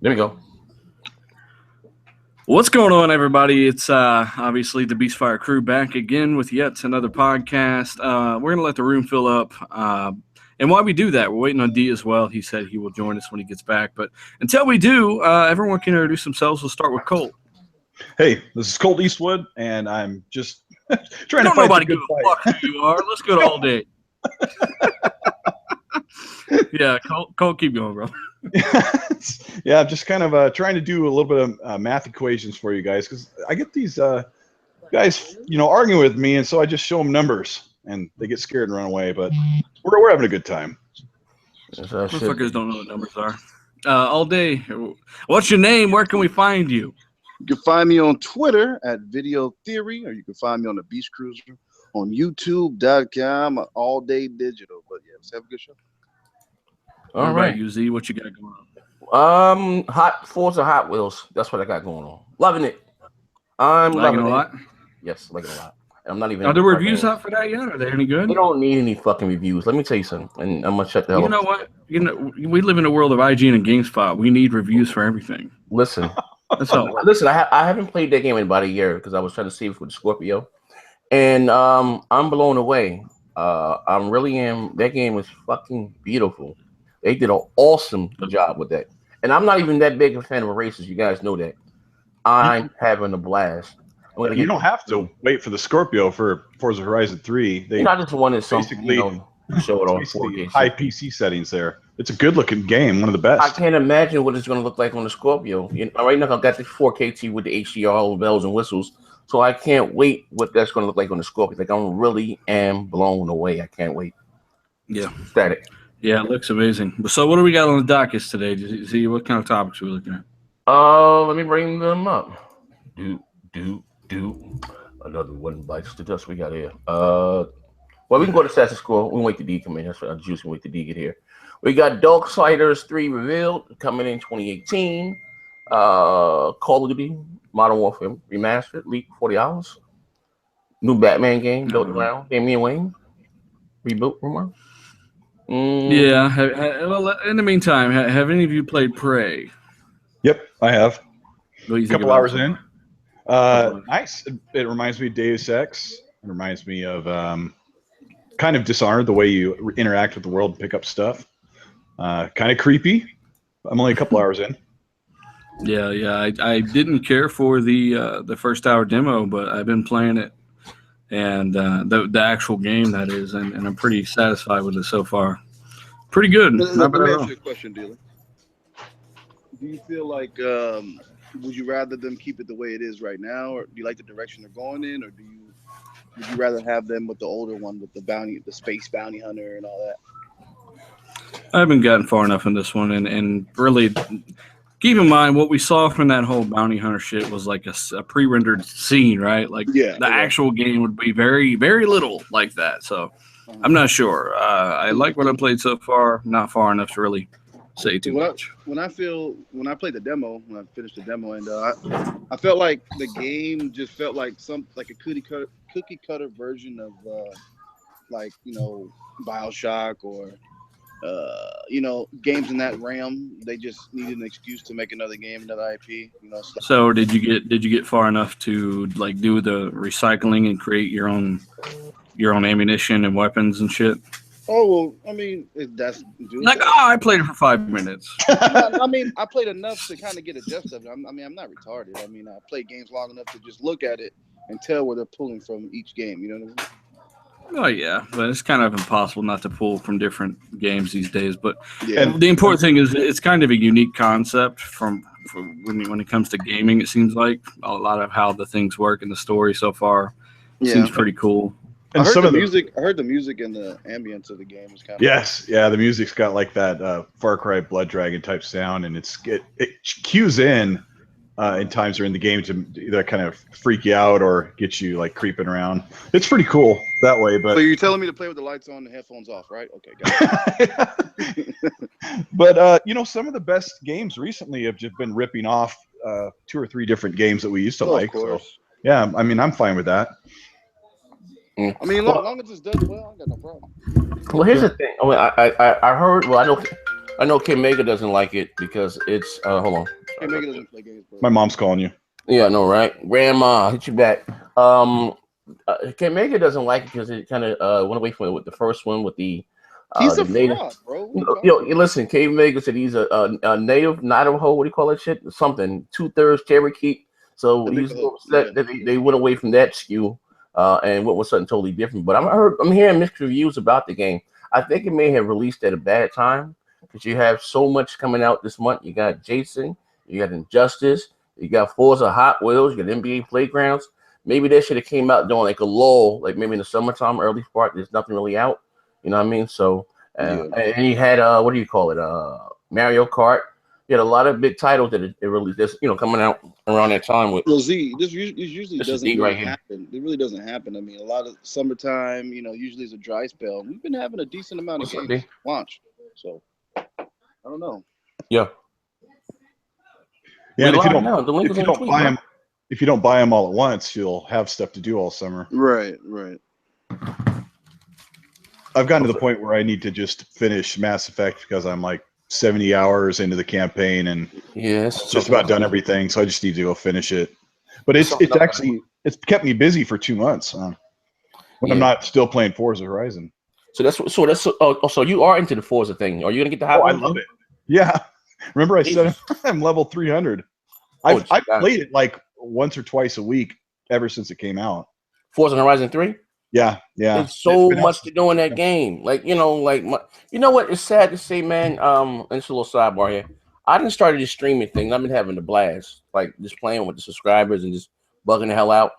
There we go. What's going on, everybody? It's obviously the Beastfire crew back again with yet another podcast. We're going to let the room fill up. And while we do that, we're waiting on D as well. He said he will join us when he gets back. But until we do, everyone can introduce themselves. We'll start with Colt. Hey, this is Colt Eastwood, and I'm just trying to fight nobody the good give a fuck who you are. Let's go to all day. Yeah, Colt, keep going, bro. Yeah, I'm just kind of trying to do a little bit of math equations for you guys, because I get these guys, arguing with me, and so I just show them numbers, and they get scared and run away. But we're having a good time. Motherfuckers don't know what numbers are. All day. What's your name? Where can we find you? You can find me on Twitter at Video Theory, or you can find me on the Beast Cruiser on YouTube.com, all day digital. But yeah, let's have a good show. All right, UZ, what you got going on? Forza Hot Wheels. That's what I got going on. Loving it. I'm liking loving it a lot. Yes, liking it a lot. I'm not even. Are there reviews out for that yet? Are they any good? We don't need any fucking reviews. Let me tell you something, and I'm gonna shut the hell up. You know what? We live in a world of IGN and GameSpot. We need reviews for everything. Listen, that's all. Listen, I haven't played that game in about a year because I was trying to see it with Scorpio, and I'm blown away. I really am. That game is fucking beautiful. They did an awesome job with that. And I'm not even that big a fan of races. You guys know that. I'm having a blast. You don't have to wait for the Scorpio for Forza Horizon 3. I just wanted something, show it on 4K. High PC settings there. It's a good-looking game, one of the best. I can't imagine what it's going to look like on the Scorpio. Right now, I've got the 4K TV with the HDR, all the bells and whistles. So I can't wait what that's going to look like on the Scorpio. Like, I really am blown away. I can't wait. Yeah. Static. Yeah, it looks amazing. So what do we got on the docket today? Did you see what kind of topics we're looking at? Let me bring them up. Do. Another one bites the dust we got here. Well, we can go to Assassin's Creed. We can wait to D come in. That's what I'm just wait to D get here. We got Darksiders 3 revealed, coming in 2018. Call of Duty Modern Warfare Remastered, leaked $40. New Batman game built around Damian Wayne. Reboot rumor. Yeah. Well, in the meantime, have any of you played Prey? Yep, I have. A couple hours in. Nice. It reminds me of Deus Ex. It reminds me of kind of Dishonored, the way you interact with the world and pick up stuff. Kind of creepy. I'm only a couple hours in. Yeah. I didn't care for the first hour demo, but I've been playing it. And the actual game, that is, and I'm pretty satisfied with it so far. Pretty good. Let me ask you a question, Dealer. Do you feel like would you rather them keep it the way it is right now, or do you like the direction they're going in, or would you rather have them with the older one with the space bounty hunter and all that? I haven't gotten far enough in this one, and really keep in mind what we saw from that whole bounty hunter shit was like a pre-rendered scene, right? Like the actual game would be very, very little like that. So I'm not sure. I like what I played so far. Not far enough to really say too much. When I played the demo, when I finished the demo, and I felt like the game just felt like a cookie cutter version of BioShock or games in that realm. They just needed an excuse to make another game, another IP. So did you get far enough to like do the recycling and create your own ammunition and weapons and shit? Oh well, I mean that's like I played it for 5 minutes. I mean I played enough to kind of get a gist of it. I'm not retarded. I mean I played games long enough to just look at it and tell where they're pulling from each game. You know what I mean? Oh yeah, but it's kind of impossible not to pull from different games these days. But the important thing is it's kind of a unique concept from when it comes to gaming. It seems like a lot of how the things work in the story so far seems pretty cool. And I heard the music and the ambience of the game is kind of the music's got like that Far Cry Blood Dragon type sound, and it cues in times during the game to either kind of freak you out or get you like creeping around. It's pretty cool that way. But so you're telling me to play with the lights on and the headphones off, right? Okay, got it. But some of the best games recently have just been ripping off 2 or 3 different games that we used to like. So yeah, I mean I'm fine with that. I mean, as long as it's done well, I got no problem. Well, here's the thing. I heard. Well, I know I know Kim Mega doesn't like it because it's hold on. Hey, Megan doesn't play games, bro. My mom's calling you. Yeah, I know, right? Grandma, hit you back. Kim Mega doesn't like it because it kind of went away from it with the first one with the He's a native. fraud, bro. Listen, K Mega said he's a native Navajo. What do you call that shit? Something 2/3 Cherokee. So he's upset that they went away from that skew and went with something totally different. But I'm hearing mixed reviews about the game. I think it may have released at a bad time because you have so much coming out this month. You got Jason, you got Injustice, you got Forza Hot Wheels, you got NBA Playgrounds. Maybe that should have came out during like a lull, like maybe in the summertime, early part. There's nothing really out. You know what I mean? So and he had what do you call it? Mario Kart. He had a lot of big titles that it released. This coming out around that time with. Well, Z, this usually doesn't really right happen. It really doesn't happen. I mean, a lot of summertime, usually is a dry spell. We've been having a decent amount of games launch. So I don't know. Yeah. Yeah, and if you don't buy them all at once, you'll have stuff to do all summer. Right. I've gotten to the point where I need to just finish Mass Effect because I'm like 70 hours into the campaign and just about done everything. So I just need to go finish it. But it's kept me busy for 2 months when I'm not still playing Forza Horizon. So you are into the Forza thing. Are you gonna get the Hot Wheels? I love it. Yeah. Remember I said I'm level 300. I've played it like once or twice a week ever since it came out. Forza Horizon 3? Yeah. There's so much to do in that game. Like, you know what? It's sad to say, man. It's a little sidebar here. I didn't start this streaming thing. I've been having a blast, like just playing with the subscribers and just bugging the hell out.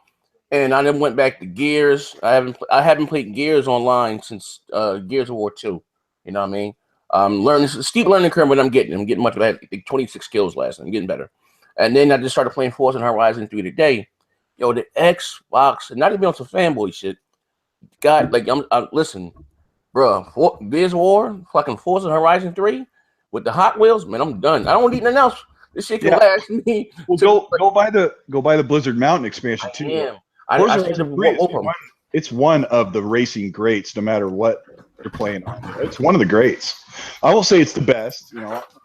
And I then went back to Gears. I haven't played Gears online since Gears of War 2. You know what I mean? Learning steep learning curve, but I'm getting much better. I had 26 kills last time. I'm getting better. And then I just started playing Forza Horizon 3 today. Yo, the Xbox, and not even on some fanboy shit. God, like I'm listen, bro. Gears of War, fucking Forza Horizon 3 with the Hot Wheels, man. I'm done. I don't need nothing else. This shit can last me. Well, go buy the Blizzard Mountain expansion too. It's one of the racing greats, no matter what you're playing on. It's one of the greats. I will say it's the best.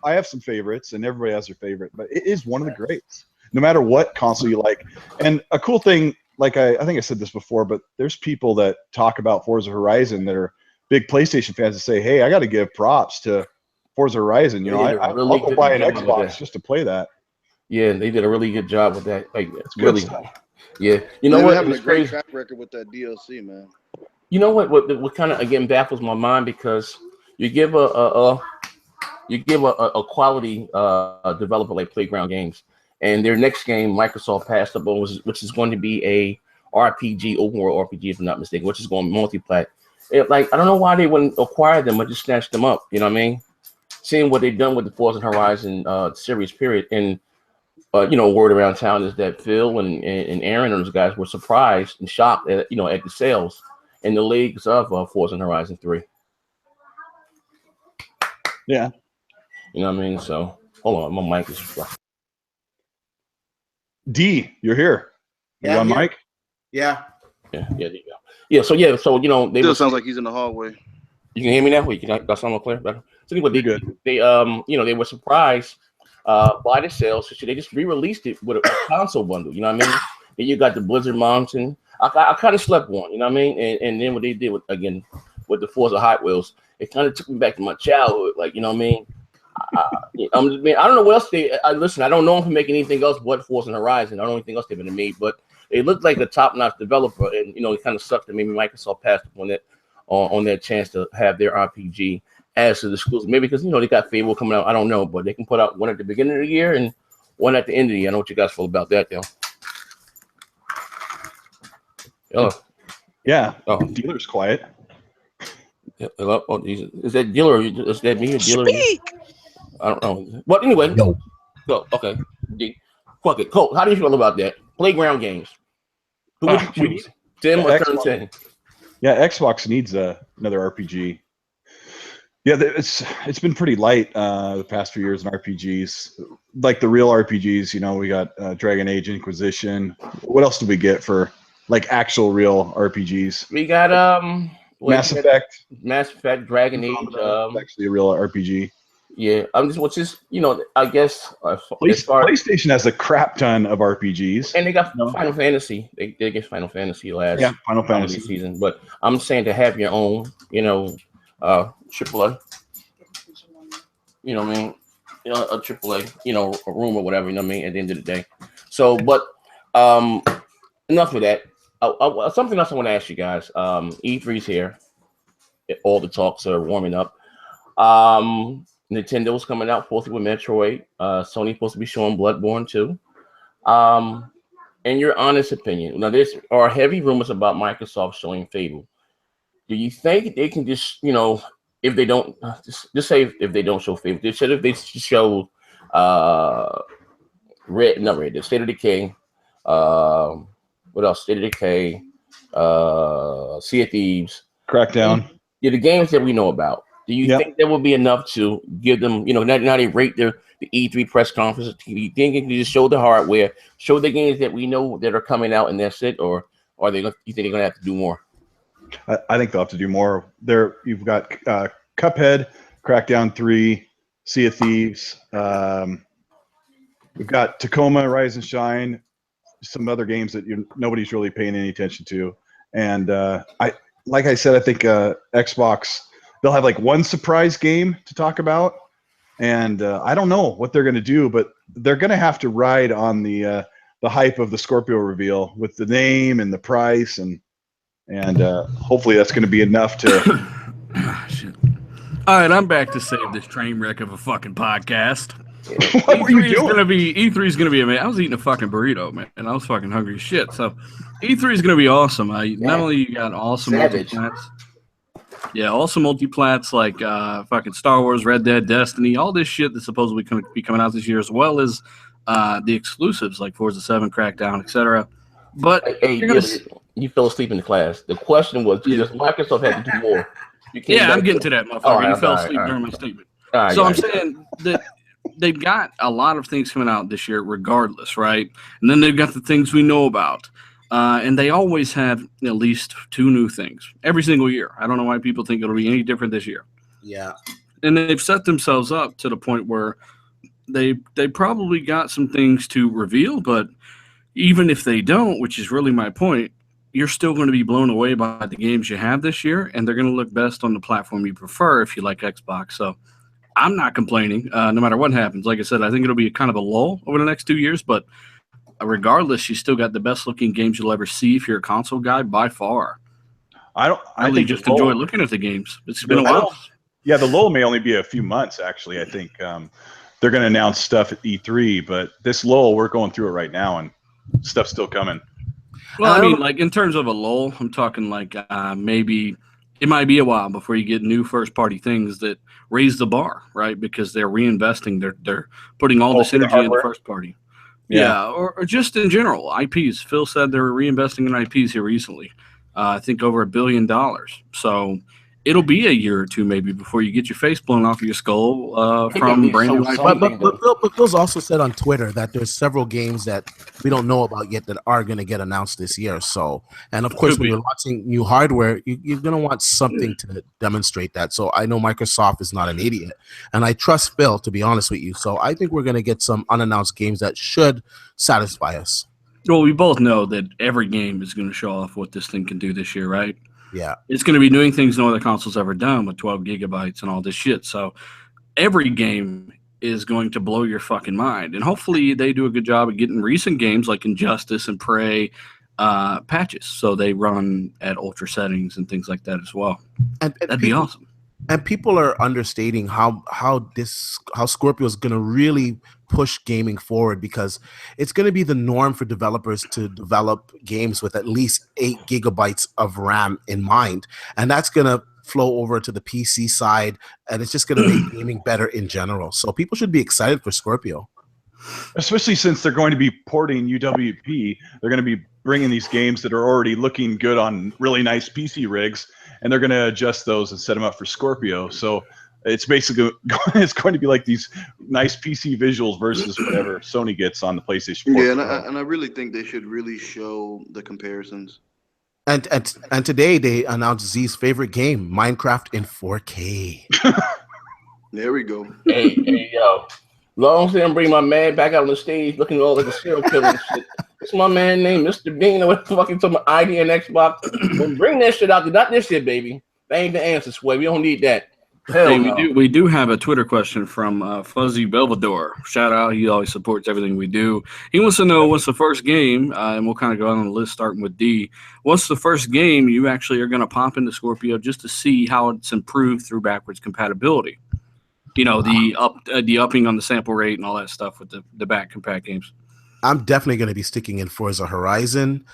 I have some favorites, and everybody has their favorite, but it is one of the greats, no matter what console you like. And a cool thing, like I think I said this before, but there's people that talk about Forza Horizon that are big PlayStation fans that say, "Hey, I got to give props to Forza Horizon." I'll go buy an Xbox just to play that. Yeah, they did a really good job with that. Like, it's really stuff. Yeah, you know what? Having a great track record with that DLC, man. You know what kind of again baffles my mind, because you give a quality developer like Playground Games, and their next game Microsoft passed up on, which is going to be a RPG, open world RPG, if I'm not mistaken, which is going multi-plat. Like, I don't know why they wouldn't acquire them or just snatch them up. You know what I mean? Seeing what they've done with the Forza Horizon series, period, and word around town is that Phil and Aaron and those guys were surprised and shocked at the sales and the legs of Forza Horizon 3. Yeah. You know what I mean? So hold on, my mic is D, you're here. You on mic? Yeah. There you go. Yeah. So they still sounds like he's in the hallway. You can hear me now? Wait, that sound clear? Better. So anyway, they were surprised by the sales, so they just re-released it with a console bundle. You know what I mean? Then you got the Blizzard Mountain. I kind of slept one. You know what I mean? And then what they did with the Forza Hot Wheels, it kind of took me back to my childhood. Like, you know what I mean? I don't know what else listen. I don't know if I'm making anything else but Forza Horizon. I don't know anything else they've been made, but they looked like a top-notch developer, and it kind of sucked that maybe Microsoft passed up on that chance to have their RPG as to the schools. Maybe because they got Fable coming out. I don't know, but they can put out one at the beginning of the year and one at the end of the year. I know what you guys feel about that, though. Hello. Yeah. Oh, dealer's quiet. Hello. Oh, Jesus. Is that dealer? Or is that me? Or dealer? Speak. I don't know. But anyway, no. Go. Okay. Fuck it. Cole, how do you feel about that? Playground Games. Who would you choose? Tim or Turn 10? Yeah, Xbox needs another RPG. Yeah, it's been pretty light the past few years in RPGs. Like the real RPGs, we got Dragon Age Inquisition. What else did we get for like actual real RPGs? We got Mass Effect. Dragon Age. Actually a real RPG. Yeah, I'm just, which is, I guess PlayStation has a crap ton of RPGs, and they got Final Fantasy. They get Final Fantasy last Final Fantasy season. But I'm saying to have your own, AAA. You know what I mean? A AAA, a room or whatever. You know what I mean? At the end of the day. So, but enough of that. Something else I want to ask you guys. E3's here. All the talks are warming up. Nintendo's coming out fourthly with Metroid. Sony's supposed to be showing Bloodborne too. In your honest opinion, now there are heavy rumors about Microsoft showing Fable. Do you think they can just, if they don't, just say if they don't show Fable, they should have showed the State of Decay. What else? State of Decay, Sea of Thieves, Crackdown. Yeah, the games that we know about. Do you think that will be enough to give them, now they rate the E3 press conference? Do you think they can just show the hardware, show the games that we know that are coming out, and that's it? Or you think they're going to have to do more? I think they'll have to do more. You've got Cuphead, Crackdown 3, Sea of Thieves. We've got Tacoma, Rise and Shine, some other games that nobody's really paying any attention to. And like I said, I think Xbox, they'll have like one surprise game to talk about. And I don't know what they're going to do, but they're going to have to ride on the hype of the Scorpio reveal with the name and the price, and hopefully that's going to be enough to. Shit. All right, I'm back to save this train wreck of a fucking podcast. What were you doing? E3 is gonna be amazing. I was eating a fucking burrito, man, and I was fucking hungry as shit. So E3 is gonna be awesome. Not only you got awesome multiplats, awesome multiplats like fucking Star Wars, Red Dead, Destiny, all this shit that's supposedly going to be coming out this year, as well as the exclusives like Forza 7, Crackdown, etc. But you fell asleep in the class. The question was, does Microsoft have to do more? I'm getting to that, motherfucker. You fell asleep during my statement. So I'm saying that they've got a lot of things coming out this year regardless, right? And then they've got the things we know about. And they always have at least 2 new things every single year. I don't know why people think it'll be any different this year. Yeah. And they've set themselves up to the point where they probably got some things to reveal, but even if they don't, which is really my point, you're still going to be blown away by the games you have this year, and they're going to look best on the platform you prefer if you like Xbox. So I'm not complaining, no matter what happens. Like I said, I think it'll be kind of a lull over the next 2 years, but regardless, you still got the best looking games you'll ever see if you're a console guy by far. I think just enjoy looking at the games. It's been a while. Yeah, the lull may only be a few months, actually. I think they're going to announce stuff at E3, but this lull, we're going through it right now, and stuff's still coming. Well, I mean, like in terms of a lull, I'm talking like maybe it might be a while before you get new first-party things that raise the bar, right? Because they're reinvesting, they're putting all this energy in the first party. Yeah, or just in general, IPs. Phil said they were reinvesting in IPs here recently. I think over $1 billion. So it'll be a year or two maybe before you get your face blown off of your skull from brand new IPs. But Phil's also said on Twitter that there's several games that we don't know about yet that are going to get announced this year. So, and of course, when you're launching new hardware, you're going to want something to demonstrate that. So I know Microsoft is not an idiot, and I trust Phil, to be honest with you. So I think we're going to get some unannounced games that should satisfy us. Well, we both know that every game is going to show off what this thing can do this year, right? Yeah. It's going to be doing things no other console's ever done with 12 gigabytes and all this shit. So every game is going to blow your fucking mind. And hopefully they do a good job of getting recent games like Injustice and Prey patches. So they run at ultra settings and things like that as well. And that'd be awesome. And people are understating how Scorpio is going to really push gaming forward, because it's going to be the norm for developers to develop games with at least 8 gigabytes of RAM in mind. And that's going to flow over to the PC side, and it's just going to make gaming better in general. So people should be excited for Scorpio. Especially since they're going to be porting UWP. They're going to be bringing these games that are already looking good on really nice PC rigs, and they're going to adjust those and set them up for Scorpio. So it's basically going to be like these nice PC visuals versus whatever Sony gets on the PlayStation 4. Yeah, and I really think they should really show the comparisons. And today they announced Z's favorite game, Minecraft in 4K. There we go. Hey, yo. Long as they don't bring my man back out on the stage looking all like a serial killer and shit. It's my man named Mr. Bean or what the fuck you talking about ID and Xbox. Well, bring that shit out. Not this shit, baby. That ain't the answer, Sway. We don't need that. Hell no. We do have a Twitter question from Fuzzy Belvedere. Shout out. He always supports everything we do. He wants to know what's the first game, and we'll kind of go on the list starting with D. What's the first game you actually are going to pop into Scorpio just to see how it's improved through backwards compatibility? You know, the upping on the sample rate and all that stuff with the back compat games. I'm definitely going to be sticking in Forza Horizon,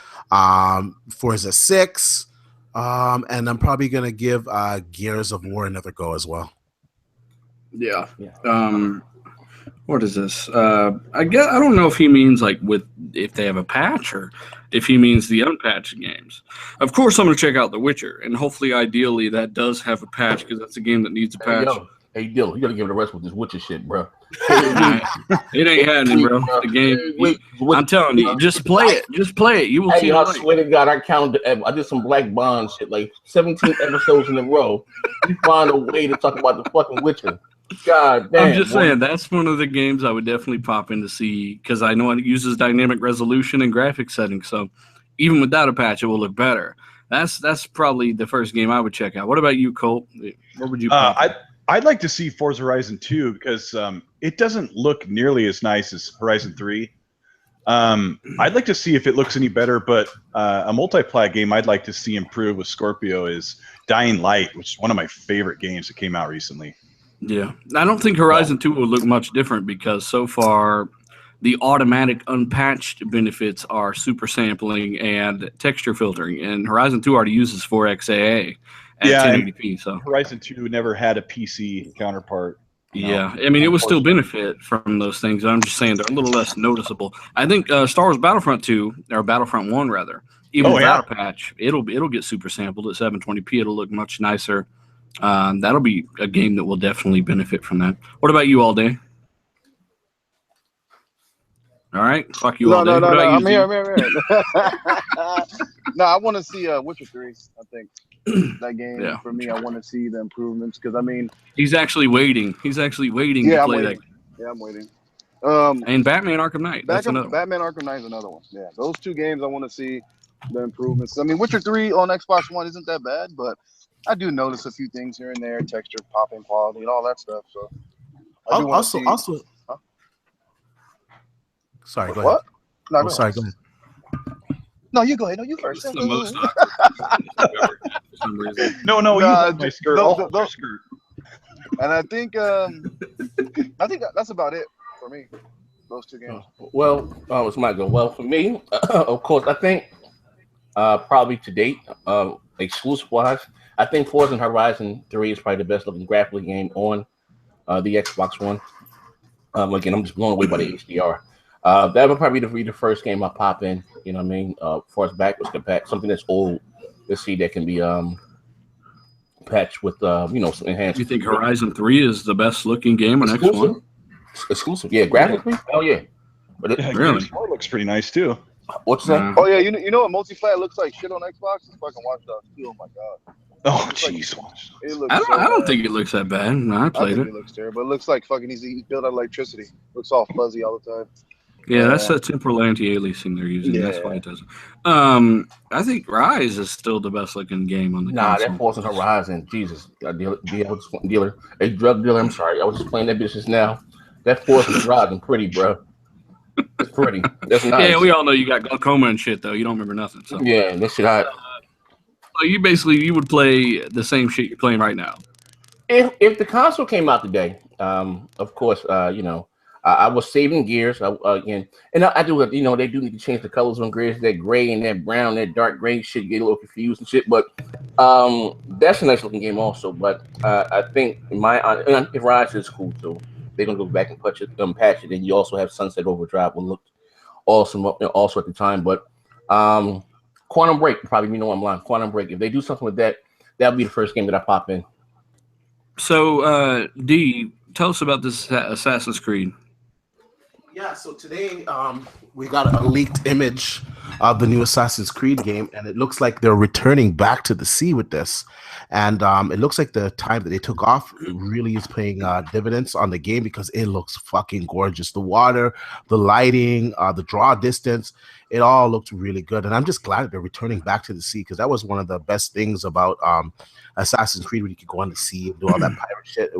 Forza 6, and I'm probably going to give Gears of War another go as well. Yeah. What is this? I don't know if he means like if they have a patch or if he means the unpatched games. Of course, I'm going to check out The Witcher, and hopefully, ideally, that does have a patch because that's a game that needs a patch. Hey, Dill, you got to give it a rest with this Witcher shit, bro. It ain't happening, bro. The game. I'm telling you, just play it. Just play it. You will see. I swear to God, I did some Black Bond shit, like 17 episodes in a row. You find a way to talk about the fucking Witcher. God damn. I'm just saying that's one of the games I would definitely pop in to see because I know it uses dynamic resolution and graphic settings. So even without a patch, it will look better. That's probably the first game I would check out. What about you, Colt? What would you? I'd like to see Forza Horizon 2 because it doesn't look nearly as nice as Horizon 3. I'd like to see if it looks any better, but a multiplayer game I'd like to see improve with Scorpio is Dying Light, which is one of my favorite games that came out recently. Yeah. I don't think Horizon 2 will look much different because so far the automatic unpatched benefits are super sampling and texture filtering, and Horizon 2 already uses 4xAA. At 1080p, so Horizon 2 never had a PC counterpart. Yeah, I mean, it would still benefit from those things. I'm just saying they're a little less noticeable. I think Star Wars Battlefront 2, or Battlefront 1 rather, even without a patch, it'll get super sampled at 720p. It'll look much nicer. That'll be a game that will definitely benefit from that. What about you, All Day? All right, fuck you all day. No. I'm here. No, I want to see Witcher 3. I think that game for me. I want to see the improvements because I mean, he's actually waiting. He's actually waiting to play that. Yeah, I'm waiting. And Batman Arkham Knight. Batman Arkham Knight is another one. Yeah, those two games I want to see the improvements. I mean, Witcher 3 on Xbox One isn't that bad, but I do notice a few things here and there, texture, popping quality, and all that stuff. So also. Sorry, go what? ahead. No, sorry, go ahead. No, you go ahead. No, you first. The most No, my skirt. Skirt. And I think that's about it for me. Those two games. Well, it's my go. Well, for me, of course, I think probably to date, exclusive wise, I think Forza Horizon 3 is probably the best looking graphic game on the Xbox One. Again, I'm just blown away by the HDR. That would probably be the first game I pop in. You know what I mean? For as backwards compact, something that's old. Let's see that can be patched with some enhanced. Do you think Horizon 3 is the best looking game on Xbox? Exclusive, yeah. Graphically, hell yeah. But it really looks pretty nice too. What's that? Oh yeah, you know what multi-flat looks like shit on Xbox? It's fucking Watch Dogs 2. Oh my god. Oh jeez. I don't think it looks that bad. No, I played it. It looks terrible. It looks like fucking he's built out of electricity. Looks all fuzzy all the time. Yeah, that's that temporal anti-aliasing they're using. Yeah. That's why it doesn't. I think Rise is still the best looking game on the console. That Forza Horizon, Jesus, a drug dealer. I'm sorry, I was just playing that business now. That Forza Horizon, pretty, bro. It's pretty. That's nice. Yeah, we all know you got glaucoma and shit though. You don't remember nothing. So yeah, that shit hot. So you would play the same shit you're playing right now. If the console came out today, of course, I was saving Gears again, and I do. They do need to change the colors on Gears. That gray and that brown, that dark gray shit. You get a little confused and shit. But that's a nice looking game also. But I think if Rise is cool too. They're gonna go back and patch it, and you also have Sunset Overdrive, will look awesome also at the time. But Quantum Break, probably I'm lying. Quantum Break. If they do something with that, that'll be the first game that I pop in. So D, tell us about this Assassin's Creed. Yeah, so today we got a leaked image of the new Assassin's Creed game, and it looks like they're returning back to the sea with this. And it looks like the time that they took off really is paying dividends on the game because it looks fucking gorgeous. The water, the lighting, the draw distance, it all looked really good. And I'm just glad that they're returning back to the sea because that was one of the best things about Assassin's Creed, when you could go on the sea and do all that pirate shit.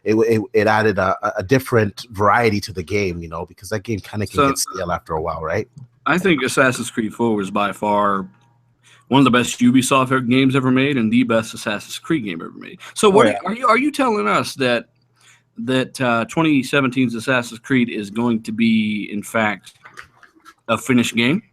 It added a different variety to the game, you know, because that game kind of can get stale after a while, right? I think Assassin's Creed 4 was by far one of the best Ubisoft games ever made and the best Assassin's Creed game ever made. So what are you telling us that 2017's Assassin's Creed is going to be, in fact, a finished game?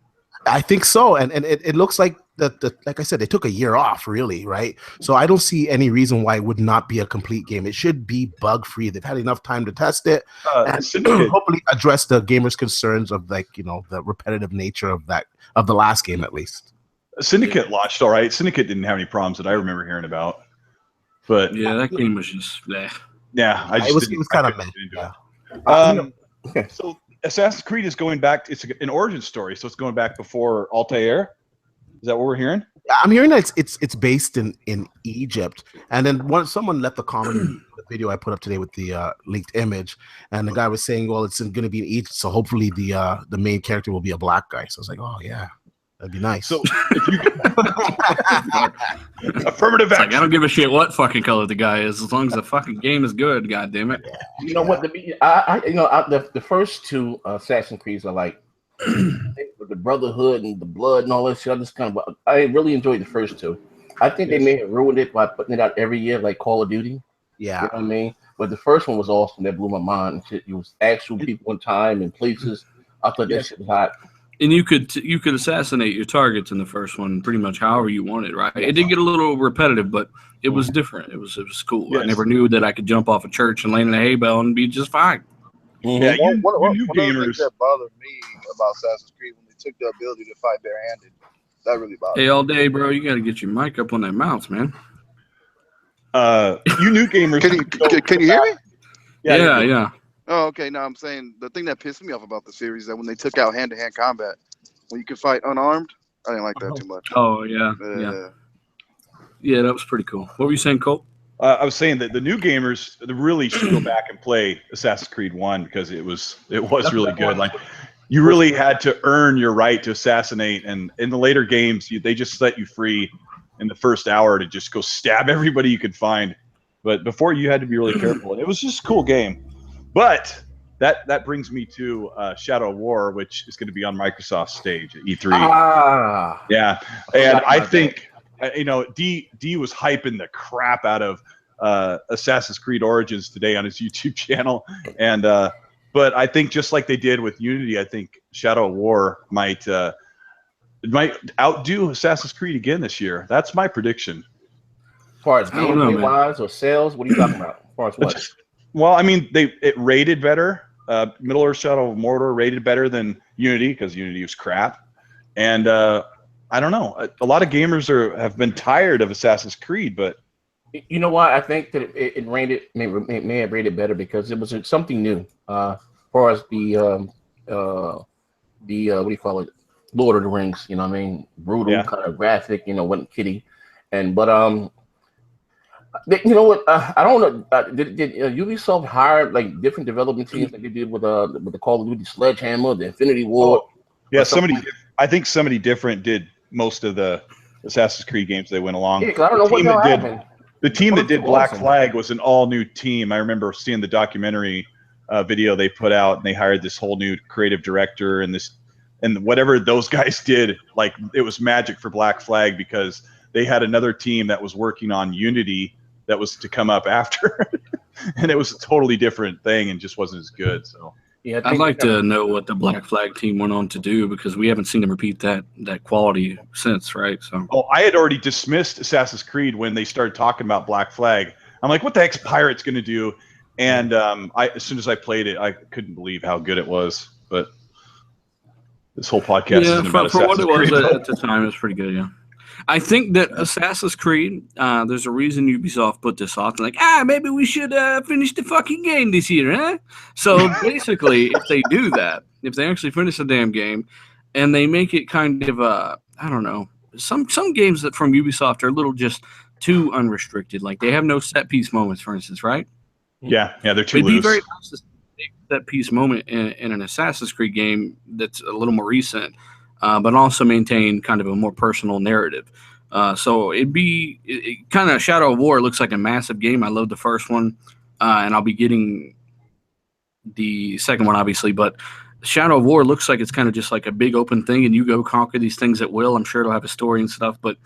I think so, and it looks like like I said, they took a year off, really, right? So I don't see any reason why it would not be a complete game. It should be bug free. They've had enough time to test it and hopefully address the gamers' concerns of, like, you know, the repetitive nature of the last game, at least. Syndicate launched all right. Syndicate didn't have any problems that I remember hearing about, but yeah, that game was just yeah. It was kind of okay. So Assassin's Creed is going back. It's an origin story, so it's going back before Altair. Is that what we're hearing? I'm hearing that it's based in Egypt, and then someone left a comment in the video I put up today with the leaked image, and the guy was saying, well, it's going to be in Egypt, so hopefully the main character will be a black guy. So I was like, oh yeah. That'd be nice. So, if you affirmative action. Like, I don't give a shit what fucking color the guy is, as long as the fucking game is good. God damn it! You know what? The first two Assassin's Creeds are like the Brotherhood and the Blood and all that shit. I really enjoyed the first two. I think they may have ruined it by putting it out every year, like Call of Duty. Yeah, you know what I mean. But the first one was awesome. That blew my mind. And shit. It was actual people in time and places. I thought that shit was hot. And you could assassinate your targets in the first one pretty much however you wanted, right? It did get a little repetitive, but it was different. It was cool. Yes. I never knew that I could jump off a church and land in a hay bale and be just fine. Mm-hmm. Yeah, one of the things that bothered me about Assassin's Creed when they took the ability to fight barehanded, that really bothered me. Hey, all day, bro, you got to get your mic up on that mouse, man. You new gamers. Can you hear me? Yeah. Oh, okay. No, I'm saying the thing that pissed me off about the series is that when they took out hand-to-hand combat, when you could fight unarmed, I didn't like that too much. Oh, yeah. Yeah, that was pretty cool. What were you saying, Colt? I was saying that the new gamers really should go back and play Assassin's Creed 1 because it was really good. Like, you really had to earn your right to assassinate, and in the later games, they just let you free in the first hour to just go stab everybody you could find. But before, you had to be really careful, and it was just a cool game. But that brings me to Shadow of War, which is going to be on Microsoft's stage at E3. Yeah, and I think D was hyping the crap out of Assassin's Creed Origins today on his YouTube channel, and but I think just like they did with Unity, I think Shadow of War might outdo Assassin's Creed again this year. That's my prediction. As far as gameplay wise or sales, what are you talking about? As far as what? Well, I mean, it rated better. Middle Earth Shadow of Mordor rated better than Unity because Unity was crap. And I don't know. A lot of gamers have been tired of Assassin's Creed, but you know what? I think that it rated may have rated better because it was something new. As far as the what do you call it? Lord of the Rings. You know what I mean? Brutal, kind of graphic. Wasn't kiddie. You know what? I don't know. Did Ubisoft hire like different development teams like they did with the Call of Duty Sledgehammer, the Infinity War? Yeah, I think somebody different did most of the Assassin's Creed games they went along. Yeah, because I don't know what happened. The team that did Black Flag was an all-new team. I remember seeing the documentary video they put out, and they hired this whole new creative director and whatever those guys did, like it was magic for Black Flag because they had another team that was working on Unity that was to come up after, and it was a totally different thing and just wasn't as good. So yeah, I'd like to know what the Black Flag team went on to do because we haven't seen them repeat that quality since, right? So I had already dismissed Assassin's Creed when they started talking about Black Flag. I'm like, what the heck's Pirates going to do? And as soon as I played it, I couldn't believe how good it was. But this whole podcast isn't about for what Assassin's it was Creed. at the time, it was pretty good. Yeah. I think that Assassin's Creed, there's a reason Ubisoft put this off. Like, maybe we should finish the fucking game this year, huh? So basically, if they do that, if they actually finish the damn game, and they make it kind of I don't know. Some games that from Ubisoft are a little just too unrestricted. Like they have no set piece moments, for instance, right? Yeah, they're too It'd loose. be very nice to take that piece moment in an Assassin's Creed game that's a little more recent, but also maintain kind of a more personal narrative. So it'd be kind of Shadow of War looks like a massive game. I love the first one, and I'll be getting the second one, obviously, but Shadow of War looks like it's kind of just like a big open thing, and you go conquer these things at will. I'm sure it'll have a story and stuff, but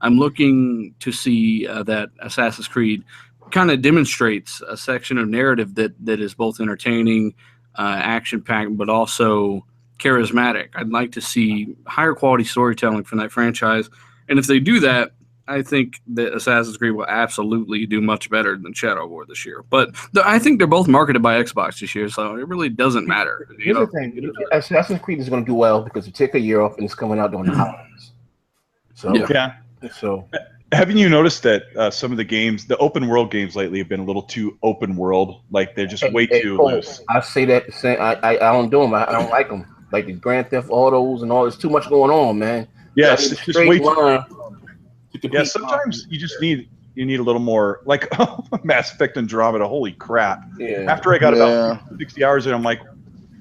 I'm looking to see that Assassin's Creed kind of demonstrates a section of narrative that is both entertaining, action-packed, but also charismatic. I'd like to see higher quality storytelling from that franchise, and if they do that, I think that Assassin's Creed will absolutely do much better than Shadow of War this year. But I think they're both marketed by Xbox this year, so it really doesn't matter. Here's the thing: Assassin's Creed is going to do well because it took a year off and it's coming out during the holidays. So yeah. So haven't you noticed that some of the games, the open world games lately, have been a little too open world? Like they're just way too loose. I say that the same. I don't do them. I don't like them. Like the Grand Theft Autos and all. There's too much going on, man. Yes, it's just way too. Yeah, compete. sometimes you just need a little more, like Mass Effect Andromeda. Holy crap! Yeah. After I got about 60 hours in, I'm like,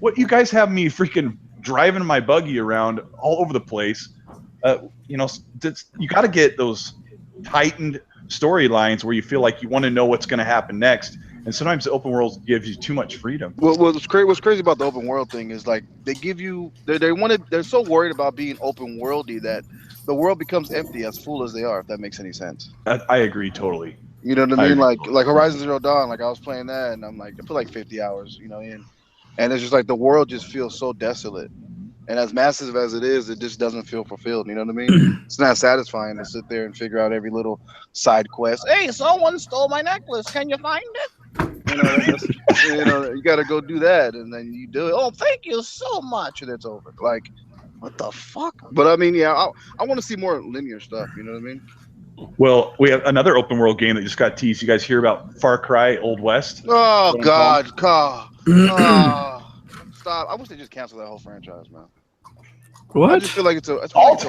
what? You guys have me freaking driving my buggy around all over the place. You know, you got to get those tightened storylines where you feel like you want to know what's going to happen next. And sometimes the open world gives you too much freedom. Well, what's crazy about the open world thing is like they give you they're so worried about being open worldy that the world becomes empty, as full as they are. If that makes any sense. I agree totally. You know what I mean? Like Horizon Zero Dawn. Like I was playing that, and I'm like, I put like 50 hours, you know, in, and it's just like the world just feels so desolate. And as massive as it is, it just doesn't feel fulfilled. You know what I mean? It's not satisfying to sit there and figure out every little side quest. Hey, someone stole my necklace. Can you find it? You know, you got to go do that, and then you do it. Oh, thank you so much, and it's over. Like, what the fuck? But I mean, yeah, I want to see more linear stuff. You know what I mean? Well, we have another open world game that just got teased. You guys hear about Far Cry Old West? Oh God, stop! I wish they just canceled that whole franchise, man. What? I just feel like it's a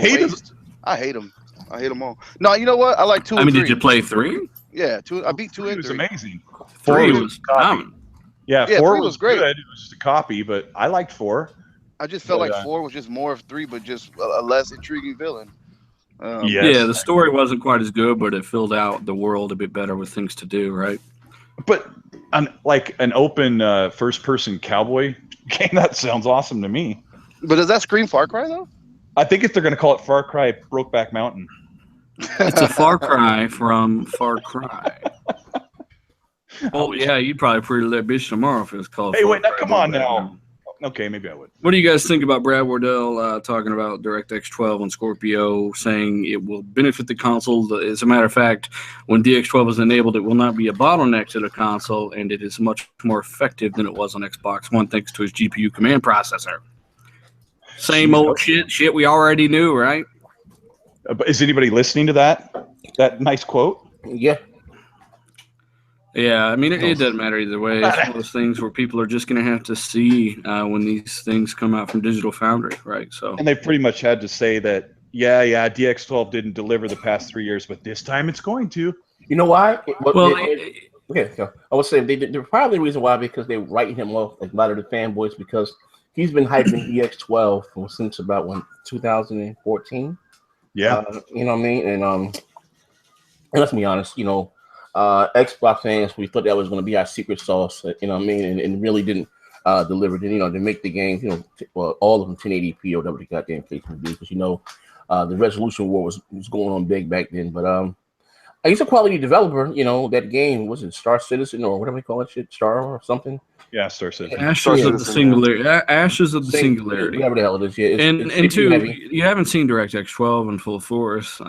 waste. I hate them. I hate them all. No, you know what? I like 2 and 3. Did you play 3? Yeah, 2. I beat 2 and 3. It was amazing. 3 was common. Yeah, 4 was great. Good. It was just a copy, but I liked 4. I just felt like 4 was just more of 3, but just a less intriguing villain. Yeah, the story wasn't quite as good, but it filled out the world a bit better with things to do, right? But like an open first-person cowboy game, that sounds awesome to me. But does that scream Far Cry, though? I think if they're going to call it Far Cry Brokeback Mountain. It's a Far Cry from Far Cry. Oh, yeah, you'd probably pretty that bitch tomorrow if it was called Hey, Far wait, now, Cry come on Brokeback now. Mountain. Okay, maybe I would. What do you guys think about Brad Wardell talking about DirectX 12 on Scorpio, saying it will benefit the console? As a matter of fact, when DX12 is enabled, it will not be a bottleneck to the console, and it is much more effective than it was on Xbox One thanks to its GPU command processor. Same old shit we already knew, right? But is anybody listening to that nice quote? Yeah. Yeah, I mean, it doesn't matter either way. It's one of those things where people are just going to have to see when these things come out from Digital Foundry, right? So, and they pretty much had to say that, yeah, DX12 didn't deliver the past 3 years, but this time it's going to. You know why? Okay, so I would say the probably the reason why, because they're writing him off, like a lot of the fanboys, because he's been hyping DX12 since about 2014. Yeah, you know what I mean, and let's be honest, you know. Xbox fans, we thought that was going to be our secret sauce, you know what I mean, and really didn't deliver. You know, to make the games, you know, all of them 1080p or whatever the goddamn case would be, because you know, the resolution war was going on big back then. But he's a quality developer. You know, that game was it Star Citizen or whatever they call it, Star or something. Yeah, Star Citizen. Ashes of the Singularity. Ashes of the Singularity. Whatever the hell it is. Yeah, and two, you haven't seen DirectX 12 in full force.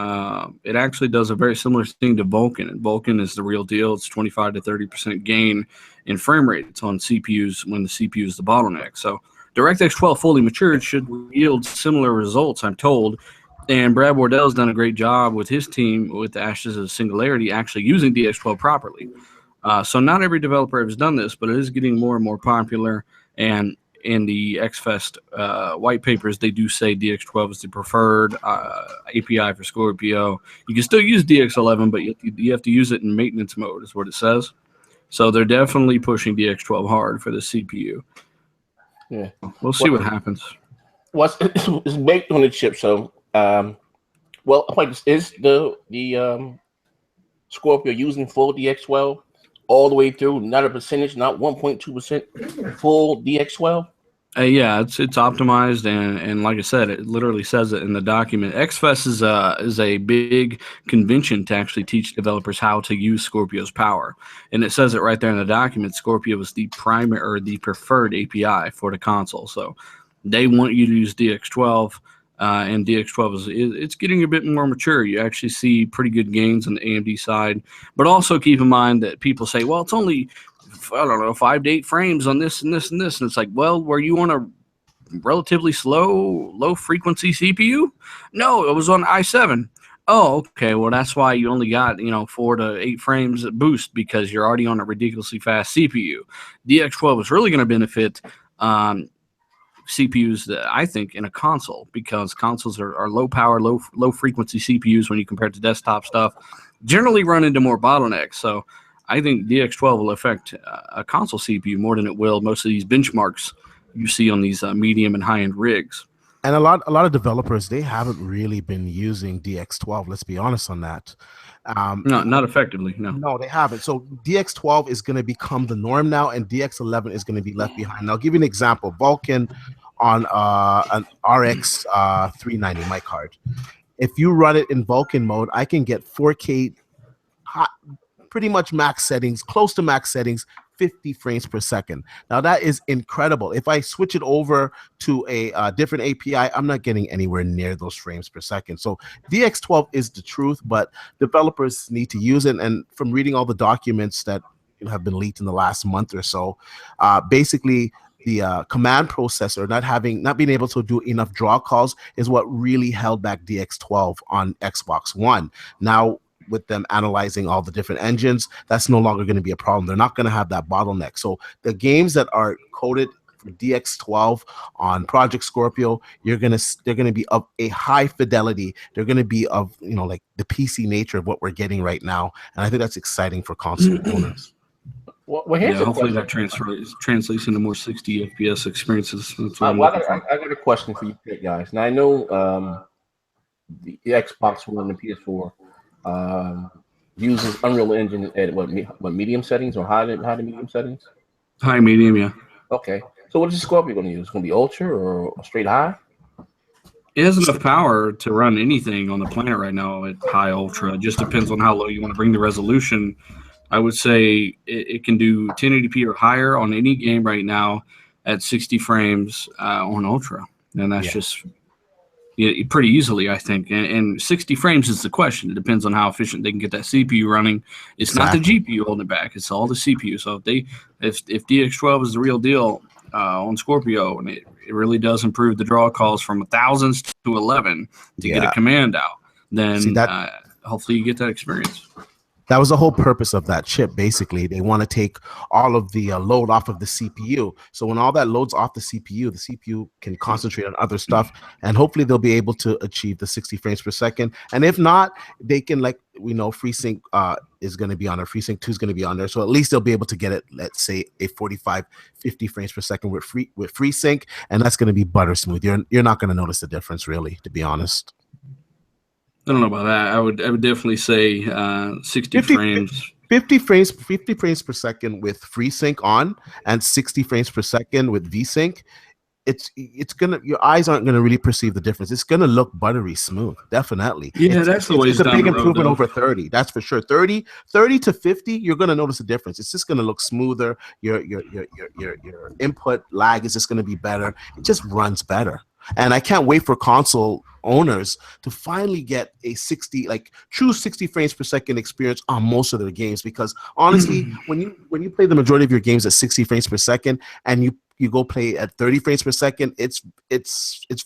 It actually does a very similar thing to Vulkan. And Vulkan is the real deal. It's 25 to 30% gain in frame rates on CPUs when the CPU is the bottleneck. So DirectX 12 fully matured should yield similar results, I'm told. And Brad Wardell's done a great job with his team with the Ashes of the Singularity actually using DX12 properly. So not every developer has done this, but it is getting more and more popular. And in the XFest white papers, they do say DX12 is the preferred API for Scorpio. You can still use DX11, but you have to use it in maintenance mode, is what it says. So they're definitely pushing DX12 hard for the CPU. Yeah, we'll see what happens. It's baked on the chip, so is the Scorpio using full DX12 all the way through? Not a percentage, not 1.2% full DX12. Yeah, it's optimized, and like I said, it literally says it in the document. XFest is a big convention to actually teach developers how to use Scorpio's power, and it says it right there in the document. Scorpio is the primary or the preferred API for the console, so they want you to use DX12, and DX12 it's getting a bit more mature. You actually see pretty good gains on the AMD side, but also keep in mind that people say, well, it's only 5 to 8 frames on this and this and this. And it's like, well, were you on a relatively low frequency CPU? No, it was on i7. Oh, okay. Well, that's why you only got, 4 to 8 frames boost, because you're already on a ridiculously fast CPU. DX12 is really going to benefit CPUs, I think, in a console, because consoles are low power, low frequency CPUs when you compare it to desktop stuff, generally run into more bottlenecks. So I think DX12 will affect a console CPU more than it will most of these benchmarks you see on these medium and high-end rigs. And a lot of developers, they haven't really been using DX12. Let's be honest on that. No, not effectively. No, they haven't. So DX12 is going to become the norm now, and DX11 is going to be left behind. Now, I'll give you an example. Vulkan on an RX 390, my card. If you run it in Vulkan mode, I can get 4K pretty much max settings, close to max settings, 50 frames per second. Now that is incredible. If I switch it over to a different API, I'm not getting anywhere near those frames per second. So DX12 is the truth, but developers need to use it. And from reading all the documents that have been leaked in the last month or so, basically the command processor not being able to do enough draw calls is what really held back DX12 on Xbox One. Now, with them analyzing all the different engines, that's no longer going to be a problem. They're not going to have that bottleneck. So the games that are coded for DX12 on Project Scorpio, they're going to be of a high fidelity. They're going to be of, like the PC nature of what we're getting right now. And I think that's exciting for console owners. Well, here's hopefully that translates into more 60 FPS experiences. I got a question for you guys. Now I know the Xbox One and PS4 uses Unreal Engine at what medium settings or high to medium settings? High medium, yeah. Okay. So what is Scorpio going to use? It's going to be ultra or straight high? It has enough power to run anything on the planet right now at high ultra. It just depends on how low you want to bring the resolution. I would say it can do 1080p or higher on any game right now at 60 frames on ultra, and that's just pretty easily, I think. And 60 frames is the question. It depends on how efficient they can get that CPU running. It's not the GPU holding it back; it's all the CPU. So if DX12 is the real deal on Scorpio, and it really does improve the draw calls from 1000s to 11 to get a command out, then hopefully you get that experience. That was the whole purpose of that chip. Basically, they want to take all of the load off of the CPU. So when all that loads off the CPU can concentrate on other stuff, and hopefully they'll be able to achieve the 60 frames per second. And if not, they can, like we know, FreeSync is going to be on there. FreeSync 2 is going to be on there. So at least they'll be able to get it, let's say, a 45, 50 frames per second with FreeSync, and that's going to be butter smooth. You're not going to notice the difference, really, to be honest. I don't know about that. I would definitely say 60 frames. 50 frames per second with FreeSync on, and 60 frames per second with VSync. It's gonna, your eyes aren't gonna really perceive the difference. It's gonna look buttery smooth, definitely. Yeah, that's the way it's a big improvement over 30. That's for sure. 30 to 50, you're gonna notice a difference. It's just gonna look smoother. Your input lag is just gonna be better. It just runs better. And I can't wait for console owners to finally get a true 60 frames per second experience on most of their games, because honestly, when you play the majority of your games at 60 frames per second and you go play at 30 frames per second, it's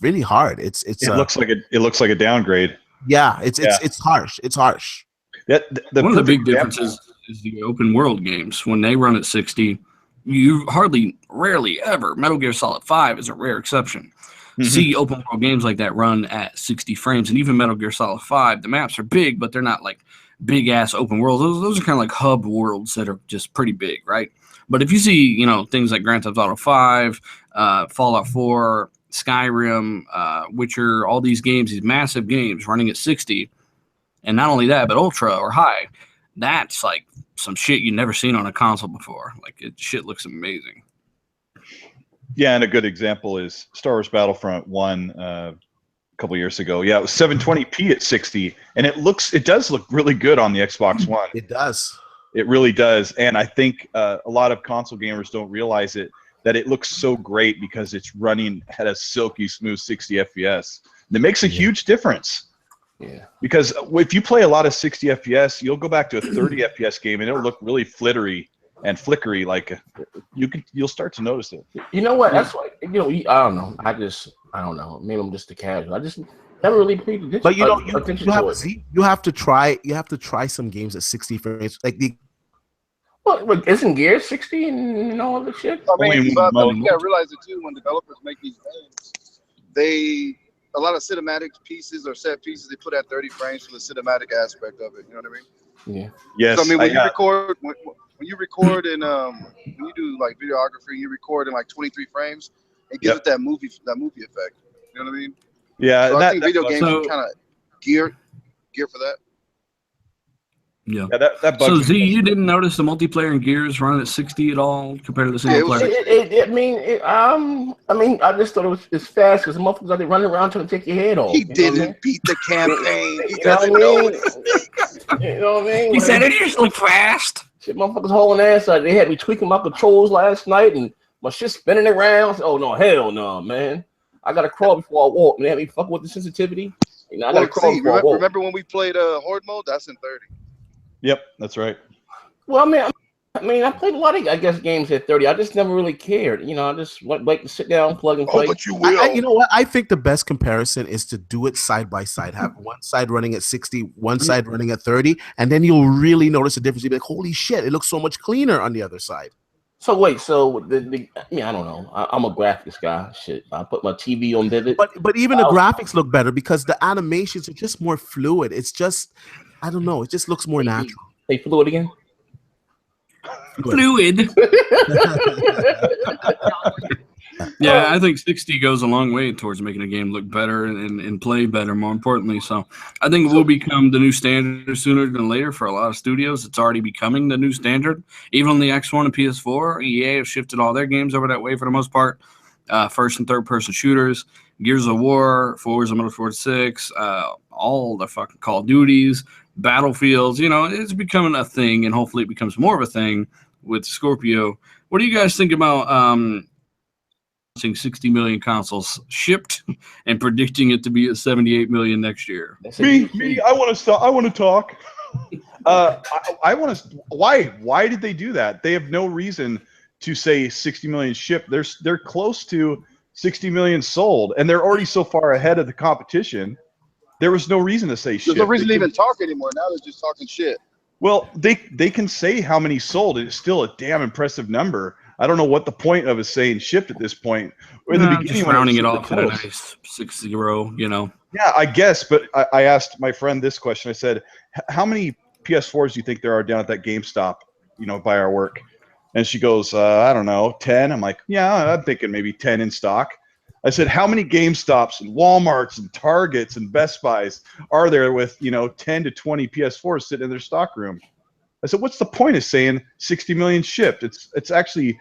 really hard. It looks like a downgrade. Yeah, it's harsh. It's harsh. One of the big differences is the open world games. When they run at 60, you rarely ever, Metal Gear Solid 5 is a rare exception. See open world games like that run at 60 frames, and even Metal Gear Solid 5, the maps are big, but they're not like big ass open worlds. Those are kind of like hub worlds that are just pretty big, right? But if you see, you know, things like Grand Theft Auto 5, Fallout 4, Skyrim, Witcher, all these games, these massive games running at 60, and not only that, but ultra or high, that's like some shit you've never seen on a console before. Like, shit looks amazing. Yeah, and a good example is Star Wars Battlefront 1 a couple years ago. Yeah, it was 720p at 60, and it does look really good on the Xbox One. It does. It really does, and I think a lot of console gamers don't realize that it looks so great because it's running at a silky smooth 60 FPS. And it makes a huge difference. Yeah. Because if you play a lot of 60 FPS, you'll go back to a 30 FPS game and it'll look really flittery and flickery. Like you'll start to notice it. You know what? That's like, you know, I don't know. I don't know. Maybe I'm just a casual. I just never really paid attention. But you know, you have to try some games at 60 frames. Like well, isn't Gear 60 and all of the shit? I mean, but you gotta realize it too. When developers make these games, a lot of cinematic pieces or set pieces they put at 30 frames for the cinematic aspect of it. You know what I mean? Yeah. Yes. So, I mean, when you record and when you do like videography, you record in like 23 frames. It gives it that movie effect. You know what I mean? Yeah. So I think video games are kind of geared for that. Yeah. That bugs so Z, me. you didn't notice the multiplayer in Gears running at 60 at all compared to the single player? I mean, I just thought it's fast because the motherfuckers out there running around trying to take your head off. He didn't beat the campaign. He You know doesn't what I know mean? it. You know what I mean? He said it just looked fast. Shit, motherfuckers hauling ass out. They had me tweaking my controls last night and my shit spinning around. Oh no, hell no, man! I gotta crawl before I walk. Man, they had me fucking with the sensitivity. You know, I gotta crawl before I walk. Remember when we played Horde mode? That's in 30. Yep, that's right. Well, I mean, I played a lot of, I guess, games at 30. I just never really cared. You know, I just like to sit down, plug and play. Oh, but you will. You know what? I think the best comparison is to do it side by side. Have one side running at 60, one side running at 30, and then you'll really notice the difference. You'll be like, holy shit, it looks so much cleaner on the other side. So wait, I mean, I don't know. I'm a graphics guy. Shit, I put my TV on vivid. But even the graphics look better because the animations are just more fluid. It's just, I don't know. It just looks more natural. Say fluid again. Fluid. Yeah, I think 60 goes a long way towards making a game look better and play better, more importantly. So I think it will become the new standard sooner than later for a lot of studios. It's already becoming the new standard. Even on the X1 and PS4, EA have shifted all their games over that way for the most part. First and third person shooters, Gears of War, Forza Motorsport 6, all the fucking Call of Duties, Battlefields. You know, it's becoming a thing, and hopefully it becomes more of a thing with Scorpio. What do you guys think about 60 million consoles shipped and predicting it to be at 78 million next year? Me, I want to talk. I want to. Why did they do that? They have no reason to say 60 million shipped. They're close to 60 million sold, and they're already so far ahead of the competition. There was no reason to say shit. There's no reason to even talk anymore. Now they're just talking shit. Well, they can say how many sold. It's still a damn impressive number. I don't know what the point of is saying shipped at this point. In the beginning, just rounding it off at a nice 6-0, you know. Yeah, I guess. But I asked my friend this question. I said, "How many PS4s do you think there are down at that GameStop? You know, by our work?" And she goes, "I don't know, 10." I'm like, "Yeah, I'm thinking maybe 10 in stock." I said, "How many GameStops and Walmarts and Targets and Best Buys are there with 10 to 20 PS4s sitting in their stock room?" I said, "What's the point of saying 60 million shipped? It's actually,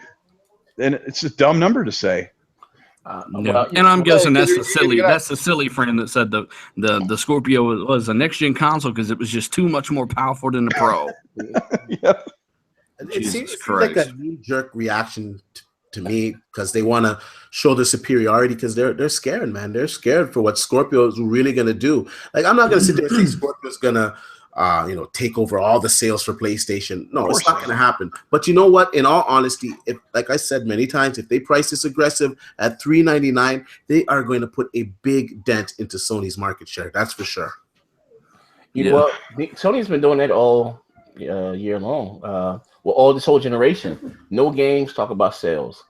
and it's a dumb number to say." Yeah. And I'm guessing that's the silly friend that said the Scorpio was a next gen console because it was just too much more powerful than the Pro. Yeah. It seems like a knee-jerk reaction to me because they want to show the superiority because they're scared, man. They're scared for what Scorpio is really going to do. Like, I'm not going to sit there and say Scorpio is going to take over all the sales for PlayStation. No, it's not going to happen. But you know what? In all honesty, if, like I said many times, if they price this aggressive at $399, they are going to put a big dent into Sony's market share. That's for sure. Well, Sony's been doing that all year long. Well, all this whole generation, no games talk about sales,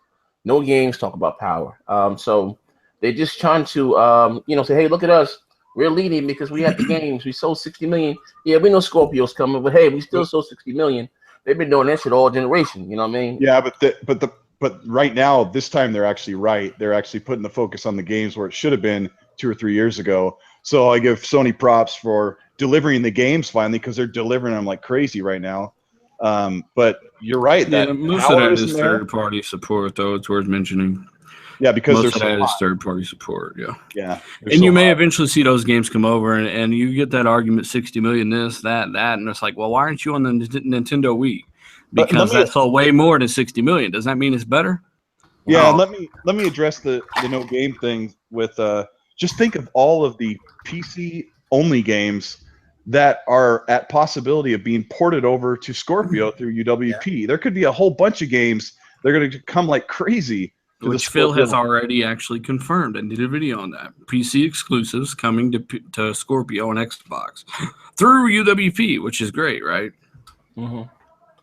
no games talk about power. So they're just trying to, say, hey, look at us. We're leading because we have the games. We sold 60 million. Yeah, we know Scorpio's coming, but hey, we still sold 60 million. They've been doing that shit all generation. You know what I mean? Yeah, but right now, this time they're actually right. They're actually putting the focus on the games where it should have been 2 or 3 years ago. So I give Sony props for delivering the games finally, because they're delivering them like crazy right now. But you're right. Yeah, most of that is third-party support, though. It's worth mentioning. Yeah, because most of that is third-party support. Yeah. Yeah. And you may eventually see those games come over, and you get that argument, 60 million, this, that, and it's like, well, why aren't you on the Nintendo Wii? Because that's all way more than 60 million. Does that mean it's better? Yeah, let me address the no game thing with just think of all of the PC only games that are at possibility of being ported over to Scorpio through UWP. Yeah. There could be a whole bunch of games that are going to come like crazy. Which Phil has already actually confirmed and did a video on that. PC exclusives coming to Scorpio and Xbox through UWP, which is great, right? Mm-hmm.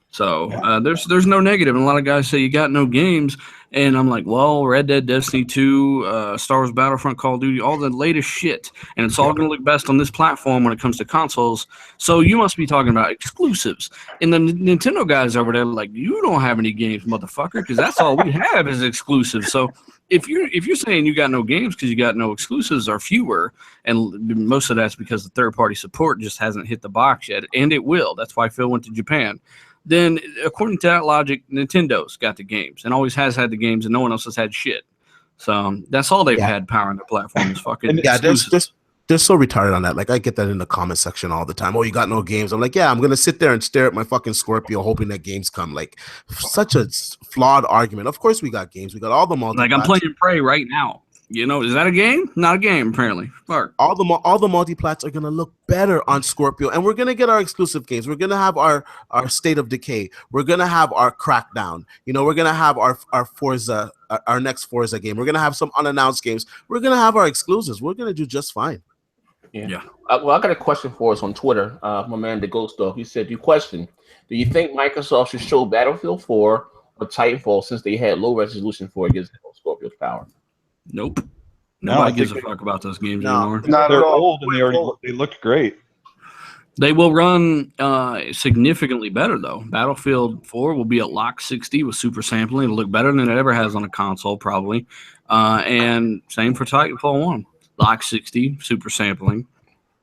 So there's no negative. And a lot of guys say you got no games. And I'm like, well, Red Dead, Destiny 2, Star Wars Battlefront, Call of Duty, all the latest shit. And it's all going to look best on this platform when it comes to consoles. So you must be talking about exclusives. And the Nintendo guys over there are like, you don't have any games, motherfucker, because that's all we have is exclusives. So if you're saying you got no games because you got no exclusives or fewer, and most of that's because the third-party support just hasn't hit the box yet, and it will. That's why Phil went to Japan. Then, according to that logic, Nintendo's got the games and always has had the games, and no one else has had shit. So that's all they've had power on the platform is fucking. Yeah, they're so retarded on that. Like I get that in the comment section all the time. Oh, you got no games? I'm like, yeah, I'm gonna sit there and stare at my fucking Scorpio, hoping that games come. Like, such a flawed argument. Of course, we got games. We got all the multi. Like I'm playing Prey right now. You know, is that a game? Not a game, apparently. Fuck. All the multiplats are gonna look better on Scorpio, and we're gonna get our exclusive games. We're gonna have our State of Decay. We're gonna have our Crackdown. You know, we're gonna have our Forza, our next Forza game. We're gonna have some unannounced games. We're gonna have our exclusives. We're gonna do just fine. Yeah. Well, I got a question for us on Twitter. My man, the Ghost Dog, he said, "You question: do you think Microsoft should show Battlefield 4 or Titanfall since they had low resolution for against Scorpio's power?" Nope. Nobody gives a fuck about those games anymore. They're old and they looked great. They will run significantly better, though. Battlefield 4 will be at lock 60 with super sampling. It'll look better than it ever has on a console, probably. And same for Titanfall 1. Lock 60, super sampling.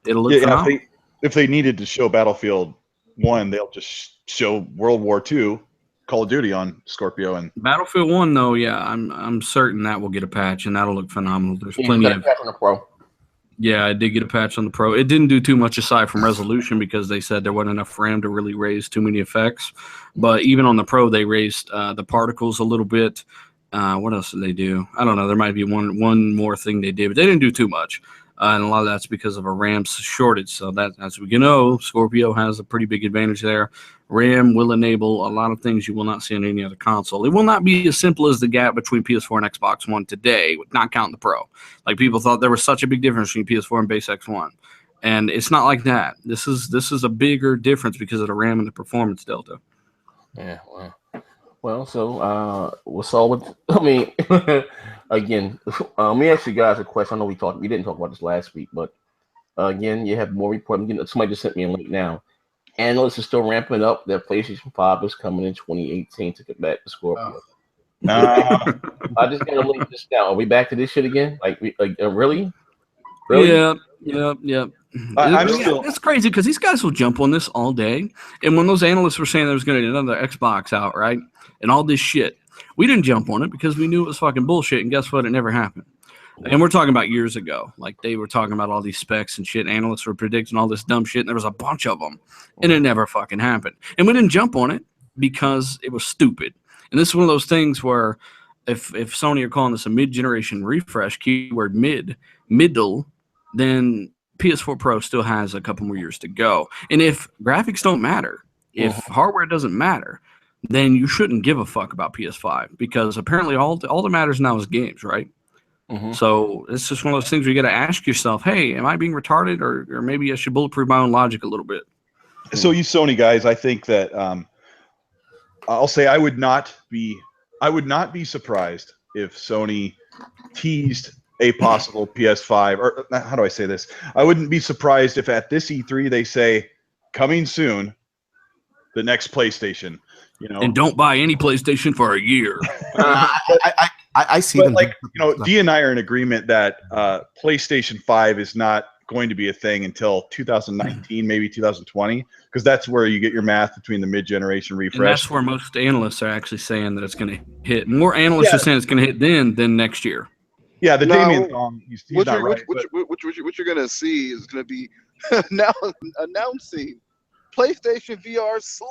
It'll look phenomenal. If they needed to show Battlefield 1, they'll just show World War II. Call of Duty on Scorpio and Battlefield 1 though, yeah, I'm certain that will get a patch and that'll look phenomenal. There's plenty of patch on the Pro. Yeah, I did get a patch on the Pro. It didn't do too much aside from resolution because they said there wasn't enough RAM to really raise too many effects. But even on the Pro, they raised the particles a little bit. What else did they do? I don't know. There might be one more thing they did, but they didn't do too much. And a lot of that's because of a RAM shortage. So that, as we know, Scorpio has a pretty big advantage there. RAM will enable a lot of things you will not see on any other console. It will not be as simple as the gap between PS4 and Xbox One today, not counting the Pro. Like people thought there was such a big difference between PS4 and base X1. And it's not like that. This is a bigger difference because of the RAM and the performance delta. Yeah, well, so we'll solve it. I mean, again, let me ask you guys a question. I know we didn't talk about this last week, but again, you have more report. Somebody just sent me a link now. Analysts are still ramping up that PlayStation 5 is coming in 2018 to get back to Scorpio. I just got to link this down. Are we back to this shit again? Really? Yeah. It's crazy because these guys will jump on this all day. And when those analysts were saying there was going to be another Xbox out, right, and all this shit, we didn't jump on it because we knew it was fucking bullshit. And guess what? It never happened. And we're talking about years ago. Like they were talking about all these specs and shit. Analysts were predicting all this dumb shit. And there was a bunch of them. And it never fucking happened. And we didn't jump on it because it was stupid. And this is one of those things where if Sony are calling this a mid-generation refresh, keyword middle, then PS4 Pro still has a couple more years to go. And if graphics don't matter, if hardware doesn't matter, then you shouldn't give a fuck about PS5 because apparently all that matters now is games, right? So it's just one of those things where you got to ask yourself, hey, am I being retarded or maybe I should bulletproof my own logic a little bit? So you Sony guys, I think that I'll say I would not be surprised if Sony teased a possible PS5, or how do I say this? I wouldn't be surprised if at this E3 they say coming soon, the next PlayStation. And don't buy any PlayStation for a year. I see but them. Like, D and I are in agreement that PlayStation 5 is not going to be a thing until 2019, maybe 2020, because that's where you get your math between the mid-generation refresh. And that's where most analysts are actually saying that it's going to hit. More analysts are saying it's going to hit then than next year. Yeah, the Damien Thong, he's what not you're, right. What you're gonna see is gonna be now announcing PlayStation VR Slim.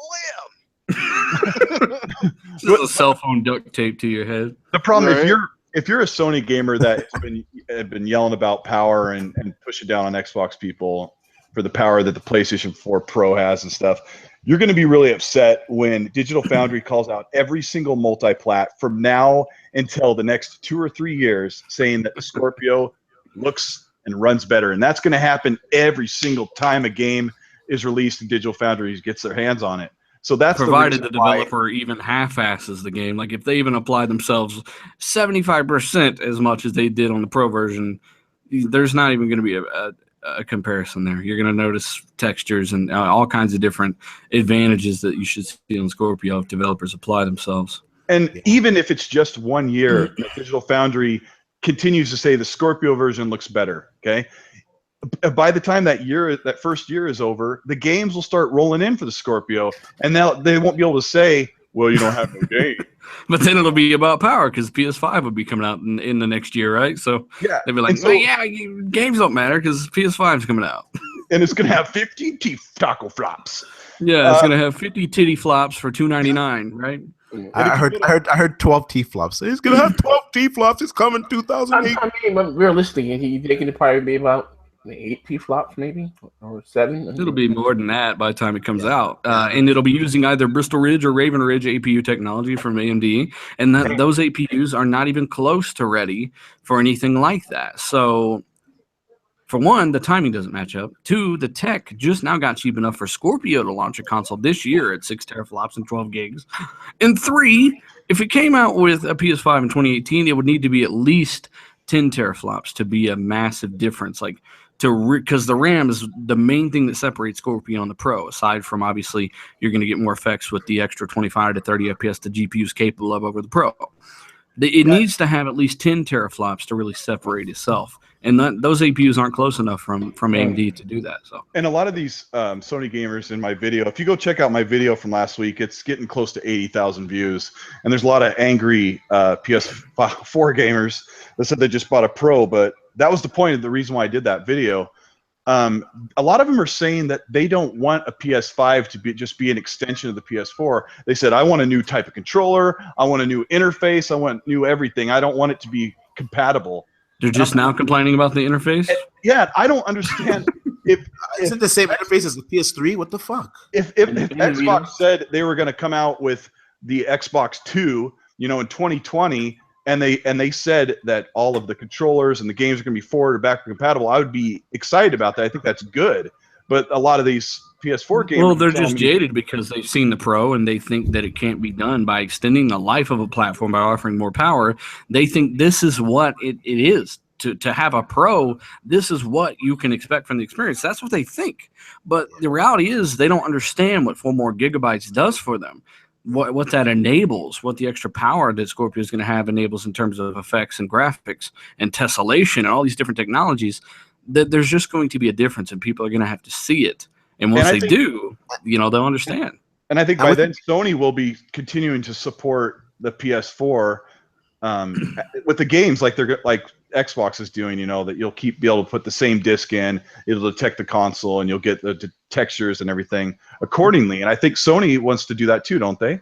Just a cell phone duct tape to your head. The problem, Right. if you're a Sony gamer that's been yelling about power and pushing down on Xbox people for the power that the PlayStation 4 Pro has and stuff, you're going to be really upset when Digital Foundry calls out every single multi-plat from now until the next 2 or 3 years, saying that the Scorpio looks and runs better. And that's going to happen every single time a game is released and Digital Foundry gets their hands on it. So that's provided the developer even half-asses the game. Like if they even apply themselves 75% as much as they did on the Pro version, there's not even going to be a comparison there. You're going to notice textures and all kinds of different advantages that you should see on Scorpio if developers apply themselves. And even if it's just 1 year, Digital Foundry continues to say the Scorpio version looks better. Okay. By the time that first year is over, the games will start rolling in for the Scorpio, and now they won't be able to say, well, you don't have no game. But then it'll be about power because PS5 would be coming out in the next year, right? So they'll be like, games don't matter because PS5 is coming out. And it's going to have 15 teeth taco flops. Yeah, it's going to have 50 titty flops for $299, right? I heard 12 T-flops. It's going to have 12 T-flops. It's coming 2008. I mean, realistically, they can probably be about 8 T-flops, maybe, or 7. It'll be more than that by the time it comes out. And it'll be using either Bristol Ridge or Raven Ridge APU technology from AMD. And those APUs are not even close to ready for anything like that. So, for one, the timing doesn't match up. 2, the tech just now got cheap enough for Scorpio to launch a console this year at 6 teraflops and 12 gigs. And 3, if it came out with a PS5 in 2018, it would need to be at least 10 teraflops to be a massive difference. Because the RAM is the main thing that separates Scorpio and the Pro, aside from obviously you're going to get more effects with the extra 25 to 30 FPS the GPU is capable of over the Pro. It needs to have at least 10 teraflops to really separate itself. And those APUs aren't close enough from AMD to do that. So, and a lot of these Sony gamers in my video, if you go check out my video from last week, it's getting close to 80,000 views. And there's a lot of angry PS4 gamers that said they just bought a Pro, but that was the point of the reason why I did that video. A lot of them are saying that they don't want a PS5 to just be an extension of the PS4. They said, I want a new type of controller. I want a new interface. I want new everything. I don't want it to be compatible. They're just now complaining about the interface? Yeah, I don't understand. Isn't the same interface as the PS3? What the fuck? If Xbox said they were going to come out with the Xbox 2, in 2020, and they said that all of the controllers and the games are going to be forward or backward compatible, I would be excited about that. I think that's good. But a lot of these PS4 games, well, they're just jaded because they've seen the Pro and they think that it can't be done by extending the life of a platform by offering more power. They think this is what it is. To have a Pro, this is what you can expect from the experience. That's what they think. But the reality is they don't understand what 4 more gigabytes does for them. What that enables, what the extra power that Scorpio is going to have enables in terms of effects and graphics and tessellation and all these different technologies, that there's just going to be a difference and people are going to have to see it. And once they do, they'll understand. And I think by then Sony will be continuing to support the PS4 with the games like Xbox is doing, that you'll be able to put the same disc in, it'll detect the console, and you'll get the textures and everything accordingly. And I think Sony wants to do that too, don't they?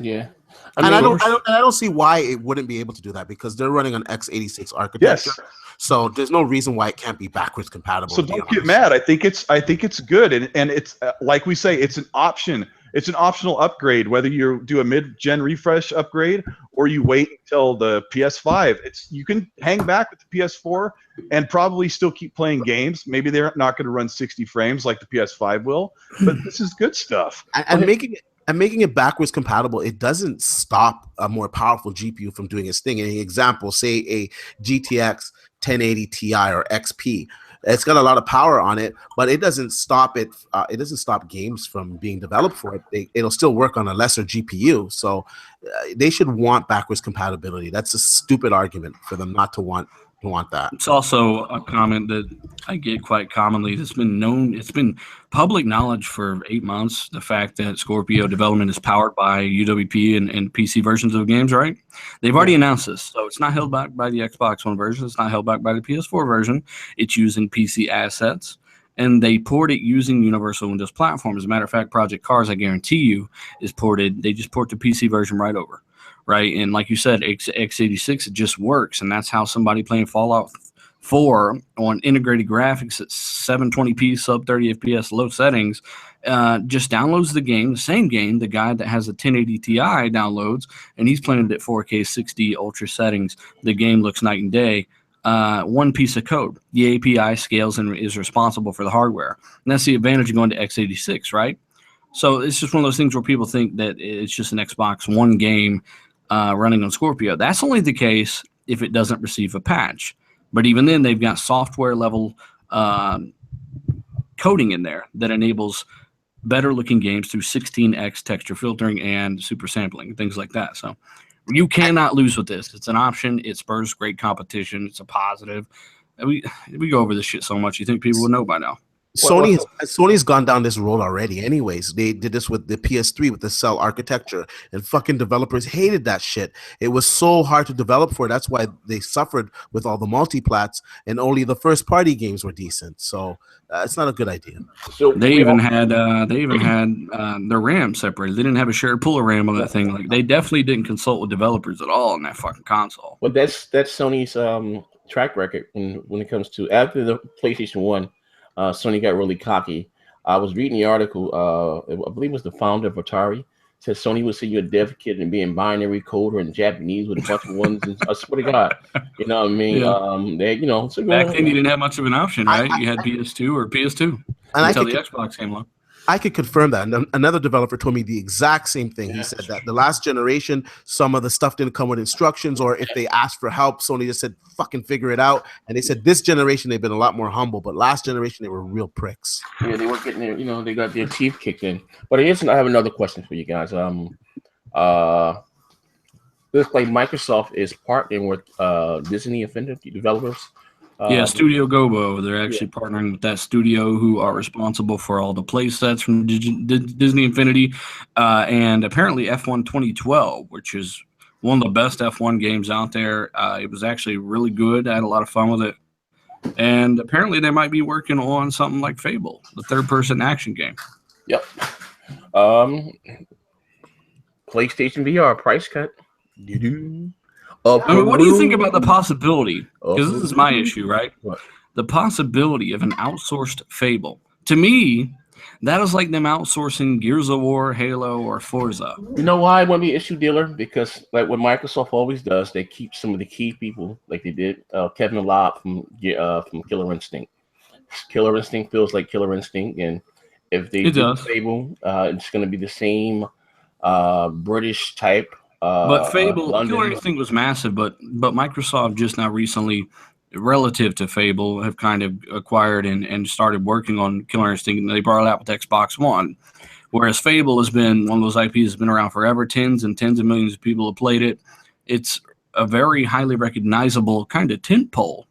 Yeah. I don't see why it wouldn't be able to do that because they're running on x86 architecture. Yes. So there's no reason why it can't be backwards compatible. So don't get mad. I think it's good, and it's like we say, it's an option. It's an optional upgrade, whether you do a mid-gen refresh upgrade or you wait until the PS5. You can hang back with the PS4 and probably still keep playing games. Maybe they're not going to run 60 frames like the PS5 will, but this is good stuff. And making And making it backwards compatible, it doesn't stop a more powerful GPU from doing its thing. An example, say a GTX 1080 Ti or XP. It's got a lot of power on it, but it doesn't stop it. It doesn't stop games from being developed for it. It'll still work on a lesser GPU. So they should want backwards compatibility. That's a stupid argument for them not to want that. It's also a comment that I get quite commonly. It's been public knowledge for 8 months, the fact that Scorpio development is powered by UWP and PC versions of games, right? They've already announced this. So it's not held back by the Xbox One version. It's not held back by the PS4 version. It's using PC assets. And they port it using Universal Windows platform. As a matter of fact, Project Cars, I guarantee you, is ported. They just port the PC version right over. Right, and like you said, x86, it just works, and that's how somebody playing Fallout 4 on integrated graphics at 720p sub 30 FPS low settings just downloads the game, the same game the guy that has a 1080 Ti downloads, and he's playing it at 4K 60 ultra settings. The game looks night and day. One piece of code. The API scales and is responsible for the hardware, and that's the advantage of going to x86, right? So it's just one of those things where people think that it's just an Xbox One game running on Scorpio. That's only the case if it doesn't receive a patch. But even then, they've got software level coding in there that enables better looking games through 16x texture filtering and super sampling, things like that. So you cannot lose with this. It's an option. It spurs great competition. It's a positive. We go over this shit so much. You think people would know by now. Sony's gone down this road already. Anyways, they did this with the PS3 with the cell architecture, and fucking developers hated that shit. It was so hard to develop for. That's why they suffered with all the multiplats, and only the first party games were decent. So it's not a good idea. So they even had their RAM separated. They didn't have a shared pool of RAM on that thing. Like they definitely didn't consult with developers at all on that fucking console. Well, that's Sony's track record when it comes to after the PlayStation 1. Sony got really cocky. I was reading the article. I believe it was the founder of Atari. Said Sony would send you a dev kit and be in binary code or in Japanese with a bunch of ones. And I swear to God, you know what I mean? Yeah. So back then you didn't have much of an option, right? You had PS2 or PS2 until the Xbox came along. I could confirm that. And another developer told me the exact same thing. He said that the last generation, some of the stuff didn't come with instructions, or if they asked for help, Sony just said, fucking figure it out. And they said this generation, they've been a lot more humble, but last generation, they were real pricks. Yeah, they weren't getting their, they got their teeth kicked in. But I have another question for you guys. Looks like Microsoft is partnering with Disney Infinity developers. Studio Gobo. They're actually partnering with that studio who are responsible for all the play sets from Disney Infinity. And apparently F1 2012, which is one of the best F1 games out there. It was actually really good. I had a lot of fun with it. And apparently they might be working on something like Fable, the third-person action game. Yep. PlayStation VR price cut. What do you think about the possibility? Because this is my issue, right? What? The possibility of an outsourced Fable. To me, that is like them outsourcing Gears of War, Halo, or Forza. You know why it wouldn't be an issue, dealer? Because like what Microsoft always does, they keep some of the key people, like they did Kevin Lobb from Killer Instinct. Killer Instinct feels like Killer Instinct, and if they do Fable, it's going to be the same British type. But Fable, Killer Instinct was massive, but Microsoft just now recently, relative to Fable, have kind of acquired and started working on Killer Instinct, and they brought it out with Xbox One. Whereas Fable has been one of those IPs that's been around forever. Tens and tens of millions of people have played it. It's a very highly recognizable kind of tentpole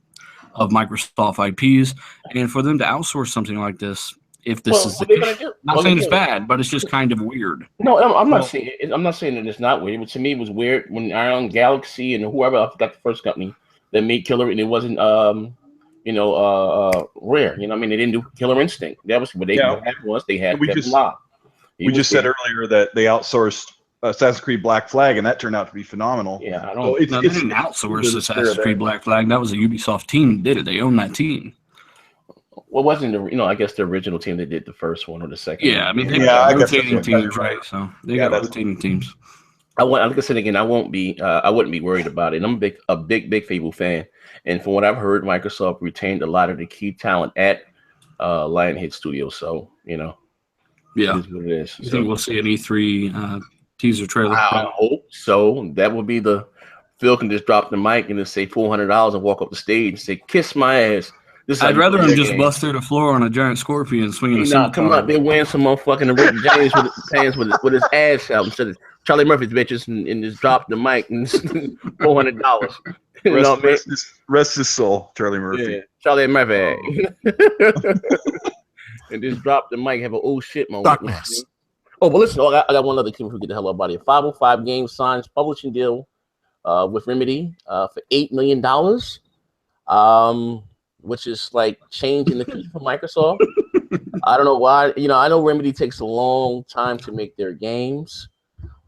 of Microsoft IPs, and for them to outsource something like this, if this is the case, not saying it's bad, but it's just kind of weird. No, I'm not saying that it's not weird. But to me, it was weird when Iron Galaxy and whoever, I forgot the first company that made Killer, and it wasn't Rare. You know what I mean? They didn't do Killer Instinct. That was what they had. They had Kevin Lobb. We just said earlier that they outsourced Assassin's Creed Black Flag, and that turned out to be phenomenal. Yeah, I don't. They didn't outsource Assassin's Creed Black Flag. That was a Ubisoft team that did it. They own that team. Well, wasn't I guess the original team that did the first one or the second? Yeah, I mean, they got rotating teams, right? So they got rotating teams. Like I said again, I wouldn't be worried about it. I'm a big Fable fan, and from what I've heard, Microsoft retained a lot of the key talent at Lionhead Studios. So Yeah. It is what it is. You think we'll see an E3 teaser trailer? I hope so. That would be the Phil can just drop the mic and just say $400 and walk up the stage and say, "Kiss my ass." I'd rather him just bust through the floor on a giant scorpion swinging a scimitar. Come out there wearing some motherfucking Rick James with his pants with his ass out instead of Charlie Murphy's bitches and just drop the mic and $400. Rest his soul, Charlie Murphy. Yeah, Charlie Murphy. And just drop the mic, have an old shit moment. Darkness. Oh, but listen, I got one other thing before we get the hell up out of here. 505 Games signs publishing deal with Remedy for $8 million. Which is like changing the future for Microsoft. I don't know why. I know Remedy takes a long time to make their games.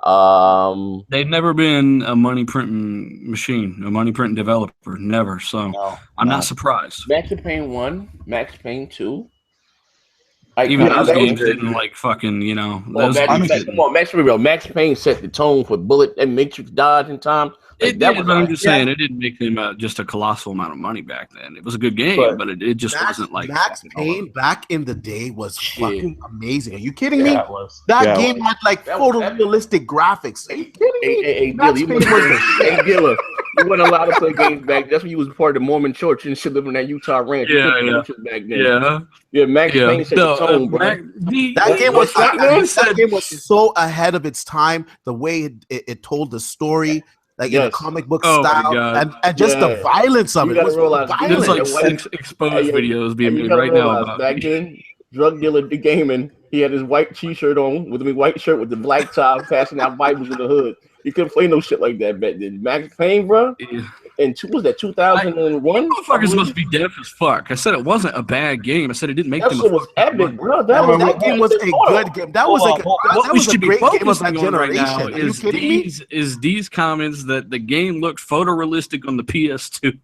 They've never been a money printing machine, a money printing developer, never. So I'm not surprised. Max Payne 1, Max Payne 2. Even those games didn't like fucking, come on, Max Payne set the tone for bullet and Matrix dodge in time. It did, but I'm just saying it didn't make them just a colossal amount of money back then. It was a good game, but it just wasn't like Max Payne back in the day was fucking amazing. Are you kidding me? That game had like photorealistic graphics. Are you kidding me? Gilla, you weren't allowed to play games back. That's when you was part of the Mormon church and shit living in that Utah ranch. Back then. Max Payne set the tone, bro. That game was so ahead of its time. The way it told the story. Like in a comic book style, and just the violence of it. There's like exposed videos being made right now. Back then, drug dealer gaming, he had his white T-shirt on with a white shirt with the black top, passing out Bibles in the hood. You couldn't play no shit like that back then. Max Payne, bro. And was that 2001? Motherfuckers must be deaf as fuck. I said it wasn't a bad game. I said it didn't make them. That was epic, bro. That game was a good game. That was a great game of that generation. Is these comments that the game looked photorealistic on the PS2?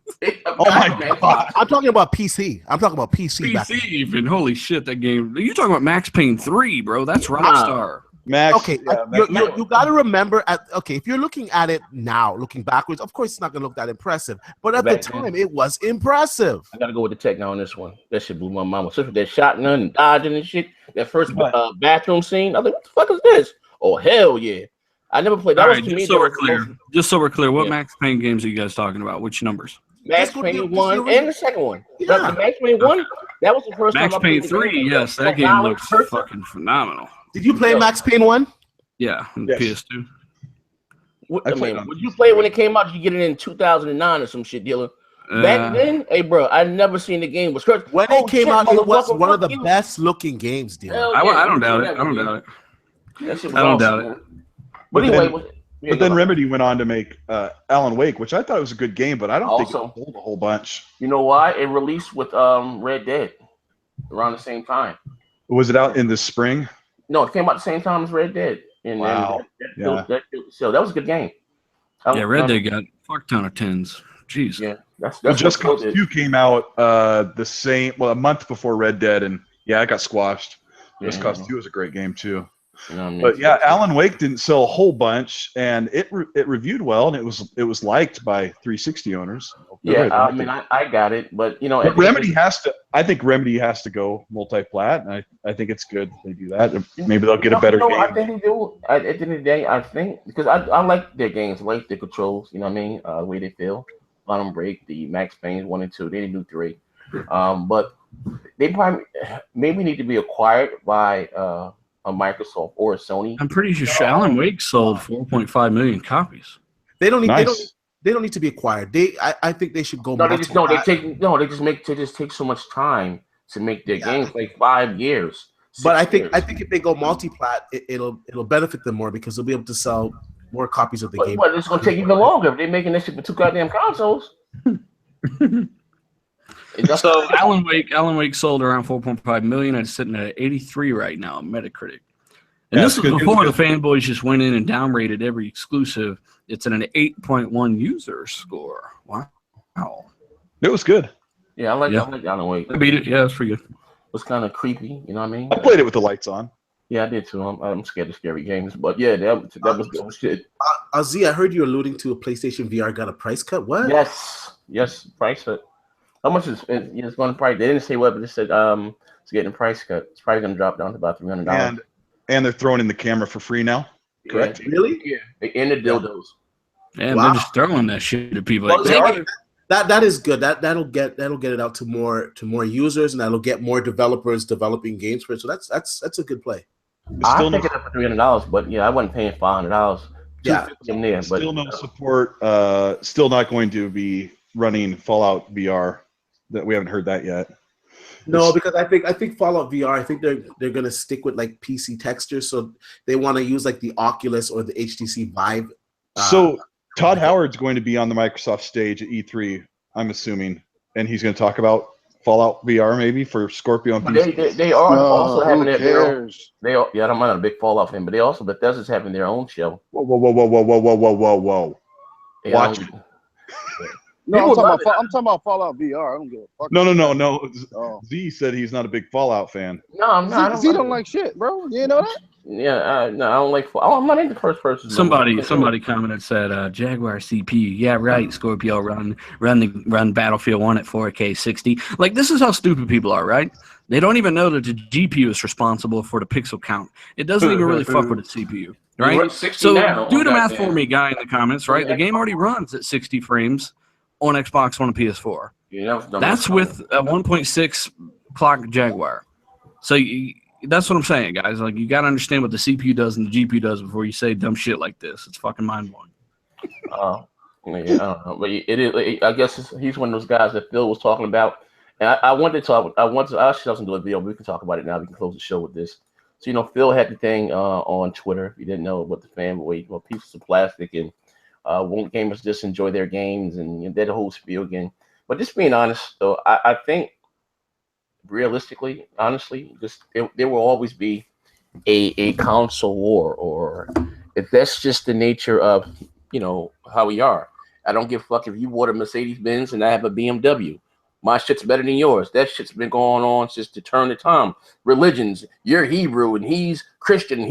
Oh my god! I'm talking about PC. PC even. Holy shit, that game. You're talking about Max Payne 3, bro. That's Rockstar. Max, okay, you got to remember if you're looking at it now, looking backwards, of course it's not going to look that impressive, but at the time it was impressive. I got to go with the tech now on this one. That shit blew my mind. Especially that shotgun and dodging and shit. That first bathroom scene. I was like, what the fuck is this? Oh hell yeah! I never played. That was to me. Just so we're clear, what Max Payne games are you guys talking about? Which numbers? Max Payne 1 and the second one. The Max Payne 1. That was the first Max time. Payne 3. Yes, that game looks fucking phenomenal. Did you play Max Payne 1? Yeah, on PS2. Would you play it when it came out? Did you get it in 2009 or some shit, dealer? Back then, hey, bro, I never seen the game. When it came out, it was one of the best looking games, dealer. I don't doubt it. I don't doubt it. I don't doubt it. But anyway, but then Remedy went on to make Alan Wake, which I thought was a good game, but I don't think it sold a whole bunch. You know why? It released with Red Dead around the same time. Was it out in the spring? No, it came out the same time as Red Dead. And wow. So that was a good game. Red Dead got a fuck ton of 10s. Jeez. Yeah, that's Just Cause 2 came out a month before Red Dead, and it got squashed. Just Cause 2 was a great game too. But Alan Wake didn't sell a whole bunch, and it reviewed well, and it was liked by 360 owners. I got it, but Remedy has to. I think Remedy has to go multi-plat, and I think it's good they do that. Maybe they'll get a better game. I think they do. At the end of the day, I think because I like their games, I like their controls. You know what I mean? The way they feel. Quantum Break, the Max Payne 1 and 2. They didn't do 3, but they probably maybe need to be acquired by a Microsoft or a Sony. I'm pretty sure Alan Wake sold 4.5 million copies. They don't need. They don't need to be acquired. I think they should go. They just take so much time to make their games, like 5 years. But I think if they go multi-plat, it'll benefit them more because they'll be able to sell more copies of the game. But it's gonna take even longer if they're making this shit for 2 goddamn consoles. So Alan Wake sold around 4.5 million. It's sitting at 83 right now on Metacritic. And this was before the fanboys just went in and downrated every exclusive. It's at an 8.1 user score. Wow. It was good. Yeah, I like Alan Wake. I beat it. Yeah, it's pretty good. It was kind of creepy, you know what I mean? I played it with the lights on. Yeah, I did too. I'm scared of scary games, but yeah, that was good shit. Z, I heard you alluding to a PlayStation VR got a price cut. What? Yes, price cut. How much is it's going to price? They didn't say what, but they said it's getting a price cut. It's probably going to drop down to about $300. And And they're throwing in the camera for free now. Correct? Yeah, Really? yeah. And the dildos. And they're just throwing that shit at people. Well, Like, that is good. That'll get it out to more users, and that'll get more developers developing games for it. So that's a good play. I picked it up for $300, but yeah, I wasn't paying $500. Yeah, in there, but still no support. Still not going to be running Fallout VR. That we haven't heard that yet. No, because I think Fallout VR. I think they're gonna stick with like PC textures, so they want to use like the Oculus or the HTC Vive. So Todd Howard's going to be on the Microsoft stage at E3, I'm assuming, and he's going to talk about Fallout VR maybe for Scorpio and PC. They are also having their own. I'm not a big Fallout fan, but Bethesda's having their own show. Whoa. Watch it. No, I'm talking about Fallout VR. I don't give a fuck. No. Oh. Z said he's not a big Fallout fan. No, I'm not. Z don't like shit, bro. You know that? Yeah, no, I don't like. I'm not into first person. Somebody commented said Jaguar CPU. Yeah, right. Scorpio run Battlefield 1 at 4K 60. Like, this is how stupid people are, right? They don't even know that the GPU is responsible for the pixel count. It doesn't even really fuck with the CPU, right? So do the math for me, guy in the comments, right? The game already runs at 60 frames on Xbox One and PS4. Yeah, that's with a 1.6 clock Jaguar. So that's what I'm saying, guys. Like, you got to understand what the CPU does and the GPU does before you say dumb shit like this. It's fucking mind-blowing. Yeah, I don't know, but it is. I guess he's one of those guys that Phil was talking about. And I wanted to talk. I actually was going to do a video. We can talk about it now. We can close the show with this. So, Phil had the thing on Twitter. If you didn't know what the Fanboy, pieces of plastic, and won't gamers just enjoy their games and that whole spiel again. But just being honest, though, I think realistically, honestly, there will always be a console war, or if that's just the nature of how we are. I don't give a fuck if you bought a Mercedes Benz and I have a BMW. My shit's better than yours. That shit's been going on since the turn of time. Religions, you're Hebrew and he's Christian.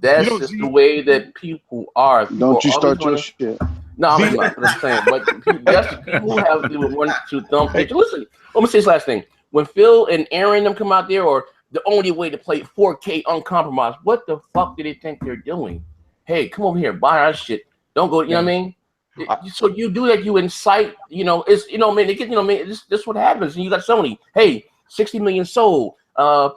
That's just the way that people are. Don't you start your shit. No, I'm not. I'm saying, but people have the one to thumb. Listen, let me say this last thing. When Phil and Aaron them come out there, or the only way to play 4K uncompromised, what the fuck do they think they're doing? Hey, come over here, buy our shit. Don't go. You know what I mean? So you do that, you incite. It's man. They get This what happens, and you got Sony. Hey, 60 million sold.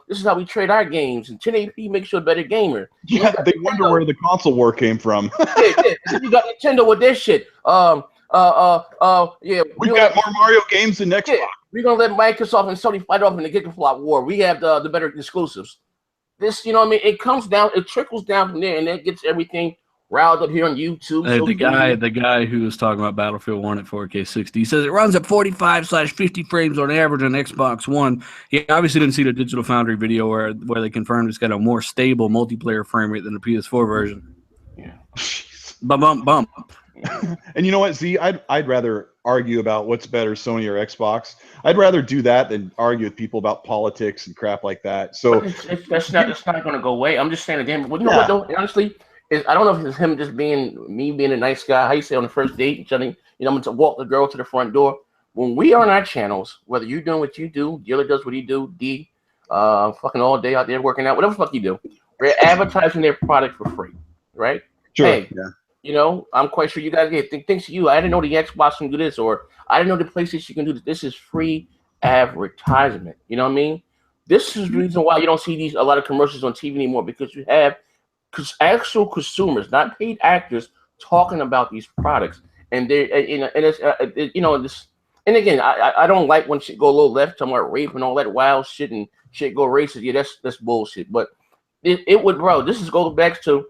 This is how we trade our games, and 1080p makes you a better gamer. Yeah, they wonder where the console war came from. yeah. You got Nintendo with their shit. Yeah. We got more Mario games than Xbox. Yeah, we're gonna let Microsoft and Sony fight off in the gigaflop war. We have the better exclusives. This, it comes down, it trickles down from there, and that gets everything riled up here on YouTube. The guy who was talking about Battlefield 1 at 4K 60, he says it runs at 45/50 frames on average on Xbox One. He obviously didn't see the Digital Foundry video where they confirmed it's got a more stable multiplayer frame rate than the PS4 version. Yeah. Bump. And you know what, Z? I'd rather argue about what's better, Sony or Xbox. I'd rather do that than argue with people about politics and crap like that. So that's not going to go away. I'm just saying again. Well, what? Though, honestly. I don't know if it's him just being a nice guy. How you say on the first date, I'm going to walk the girl to the front door. When we are on our channels, whether you're doing what you do, Dealer does what he do, D, fucking all day out there working out, whatever the fuck you do, we're advertising their product for free, right? Sure. Hey, I'm quite sure you guys get things to you. I didn't know the Xbox can do this, or I didn't know the PlayStation can do this. This is free advertisement. You know what I mean? This is the reason why you don't see a lot of commercials on TV anymore, because you have actual consumers, not paid actors, talking about these products, and they, this. And again, I don't like when shit go a little left, talking about rape and all that wild shit, and shit go racist. Yeah, that's bullshit. But it would, bro. This is go back to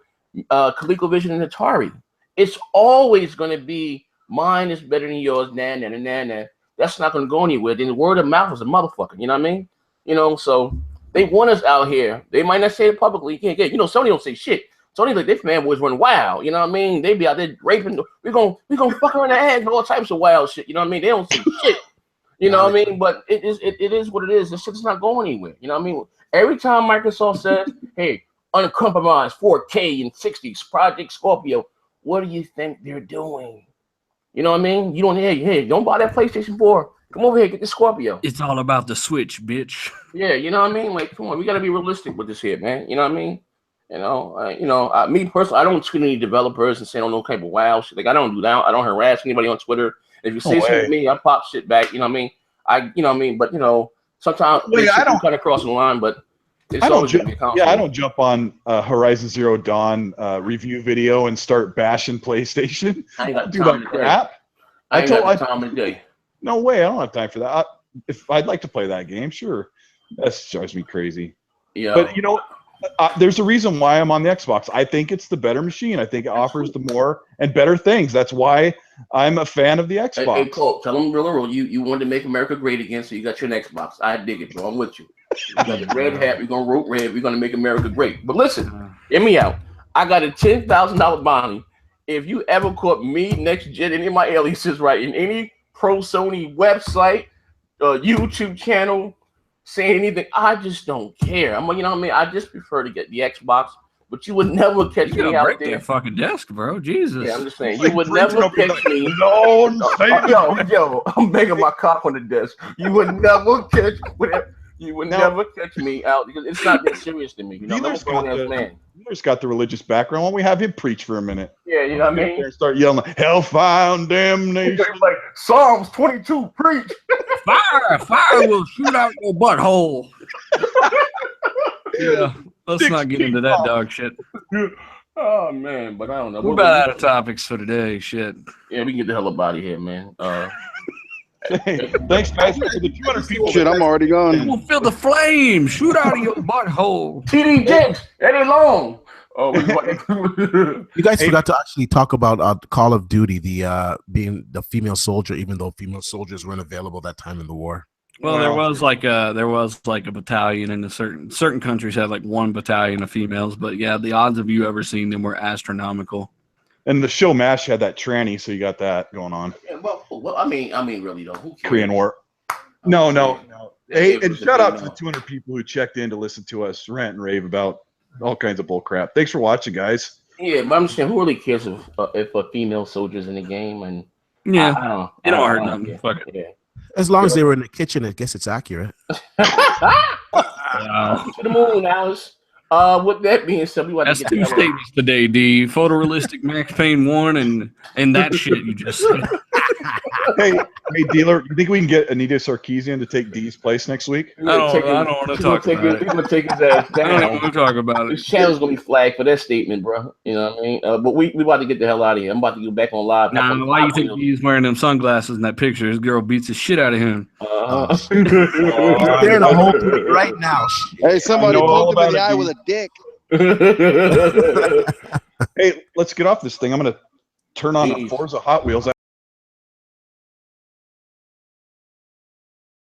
ColecoVision and Atari. It's always going to be mine is better than yours. Nah. That's not going to go anywhere. Then the word of mouth is a motherfucker. You know what I mean? So. They want us out here. They might not say it publicly. You can't get. Sony don't say shit. Sony like, this fanboys run wild. You know what I mean? They be out there raping. We're gonna fuck her in the head and all types of wild shit. You know what I mean? They don't say shit. You know what I mean? But it is what it is. This shit's not going anywhere. You know what I mean? Every time Microsoft says, "Hey, uncompromised 4K and 60s Project Scorpio," what do you think they're doing? You know what I mean? You don't don't buy that PlayStation 4. Come over here, get the Scorpio. It's all about the Switch, bitch. Yeah, you know what I mean? Like, come on, we got to be realistic with this here, man. You know what I mean? Me personally, I don't tweet any developers and say no type of wow shit. Like I don't do that. I don't harass anybody on Twitter. If you say something to me, I pop shit back. You know what I mean? But sometimes I don't kind of cross the line. But I don't jump on Horizon Zero Dawn review video and start bashing PlayStation. I ain't got do that crap. I ain't got time of the day. No way, I don't have time for that. If I'd like to play that game, sure. That drives me crazy. Yeah. But there's a reason why I'm on the Xbox. I think it's the better machine. I think it offers the more and better things. That's why I'm a fan of the Xbox. Hey Cole, tell them real. You wanted to make America great again, so you got your Xbox. I dig it, bro. I'm with you. You got the red hat. We're gonna root red. We're gonna make America great. But listen, hear me out. I got a $10,000 bounty. If you ever caught me, Next Gen, any of my aliases, right, in any pro Sony website, YouTube channel, saying anything, I just don't care. I just prefer to get the Xbox, but you would never catch me out there. That fucking desk, bro. Jesus. Yeah, I'm just saying, you would never catch me. Yo, I'm banging my cock on the desk. You would never catch never catch me out because it's not that serious to me. Dealer's got the religious background. Why don't we have him preach for a minute? Yeah, you know what I mean? Start yelling, hellfire and damnation. Like Psalms 22, preach. Fire will shoot out your butthole. Yeah, let's not get into that dog shit. Oh man, but I don't know. We're about out of topics for today. Shit. Yeah, we can get the hell up out of here, man. Hey, thanks, guys, for the 200 people. Shit, I'm already gone. We'll feel the flame shoot out of your butthole. TD Jakes, Eddie Long. Oh, you guys forgot to actually talk about Call of Duty, being the female soldier, even though female soldiers weren't available that time in the war. Well, there was like a battalion, and certain countries had like one battalion of females. But yeah, the odds of you ever seeing them were astronomical. And the show MASH had that tranny, so you got that going on. Yeah, well, I mean, really though, who cares? Korean War. No. Hey, and shout out to the 200 people who checked in to listen to us rant and rave about all kinds of bull crap. Thanks for watching, guys. Yeah, but I'm just saying, who really cares if a female soldier's in the game? And yeah, I don't hurt nothing. Yeah. Fuck it. Yeah. As long as they were in the kitchen, I guess it's accurate. To the moon, Alice. With that being said, that's two statements today, D. Photorealistic Max Payne 1 and that shit you just said. Hey, dealer, you think we can get Anita Sarkeesian to take D's place next week? I don't want to talk about it. He's gonna take his ass down. I don't want to talk about it. This channel's gonna be flagged for that statement, bro. You know what I mean? But we about to get the hell out of here. I'm about to go back on live. Nah, why you think he's wearing them sunglasses in that picture? His girl beats the shit out of him. They're in a hole right now. Hey, somebody poked him in the eye with a dick. Hey, let's get off this thing. I'm gonna turn on the Forza Hot Wheels.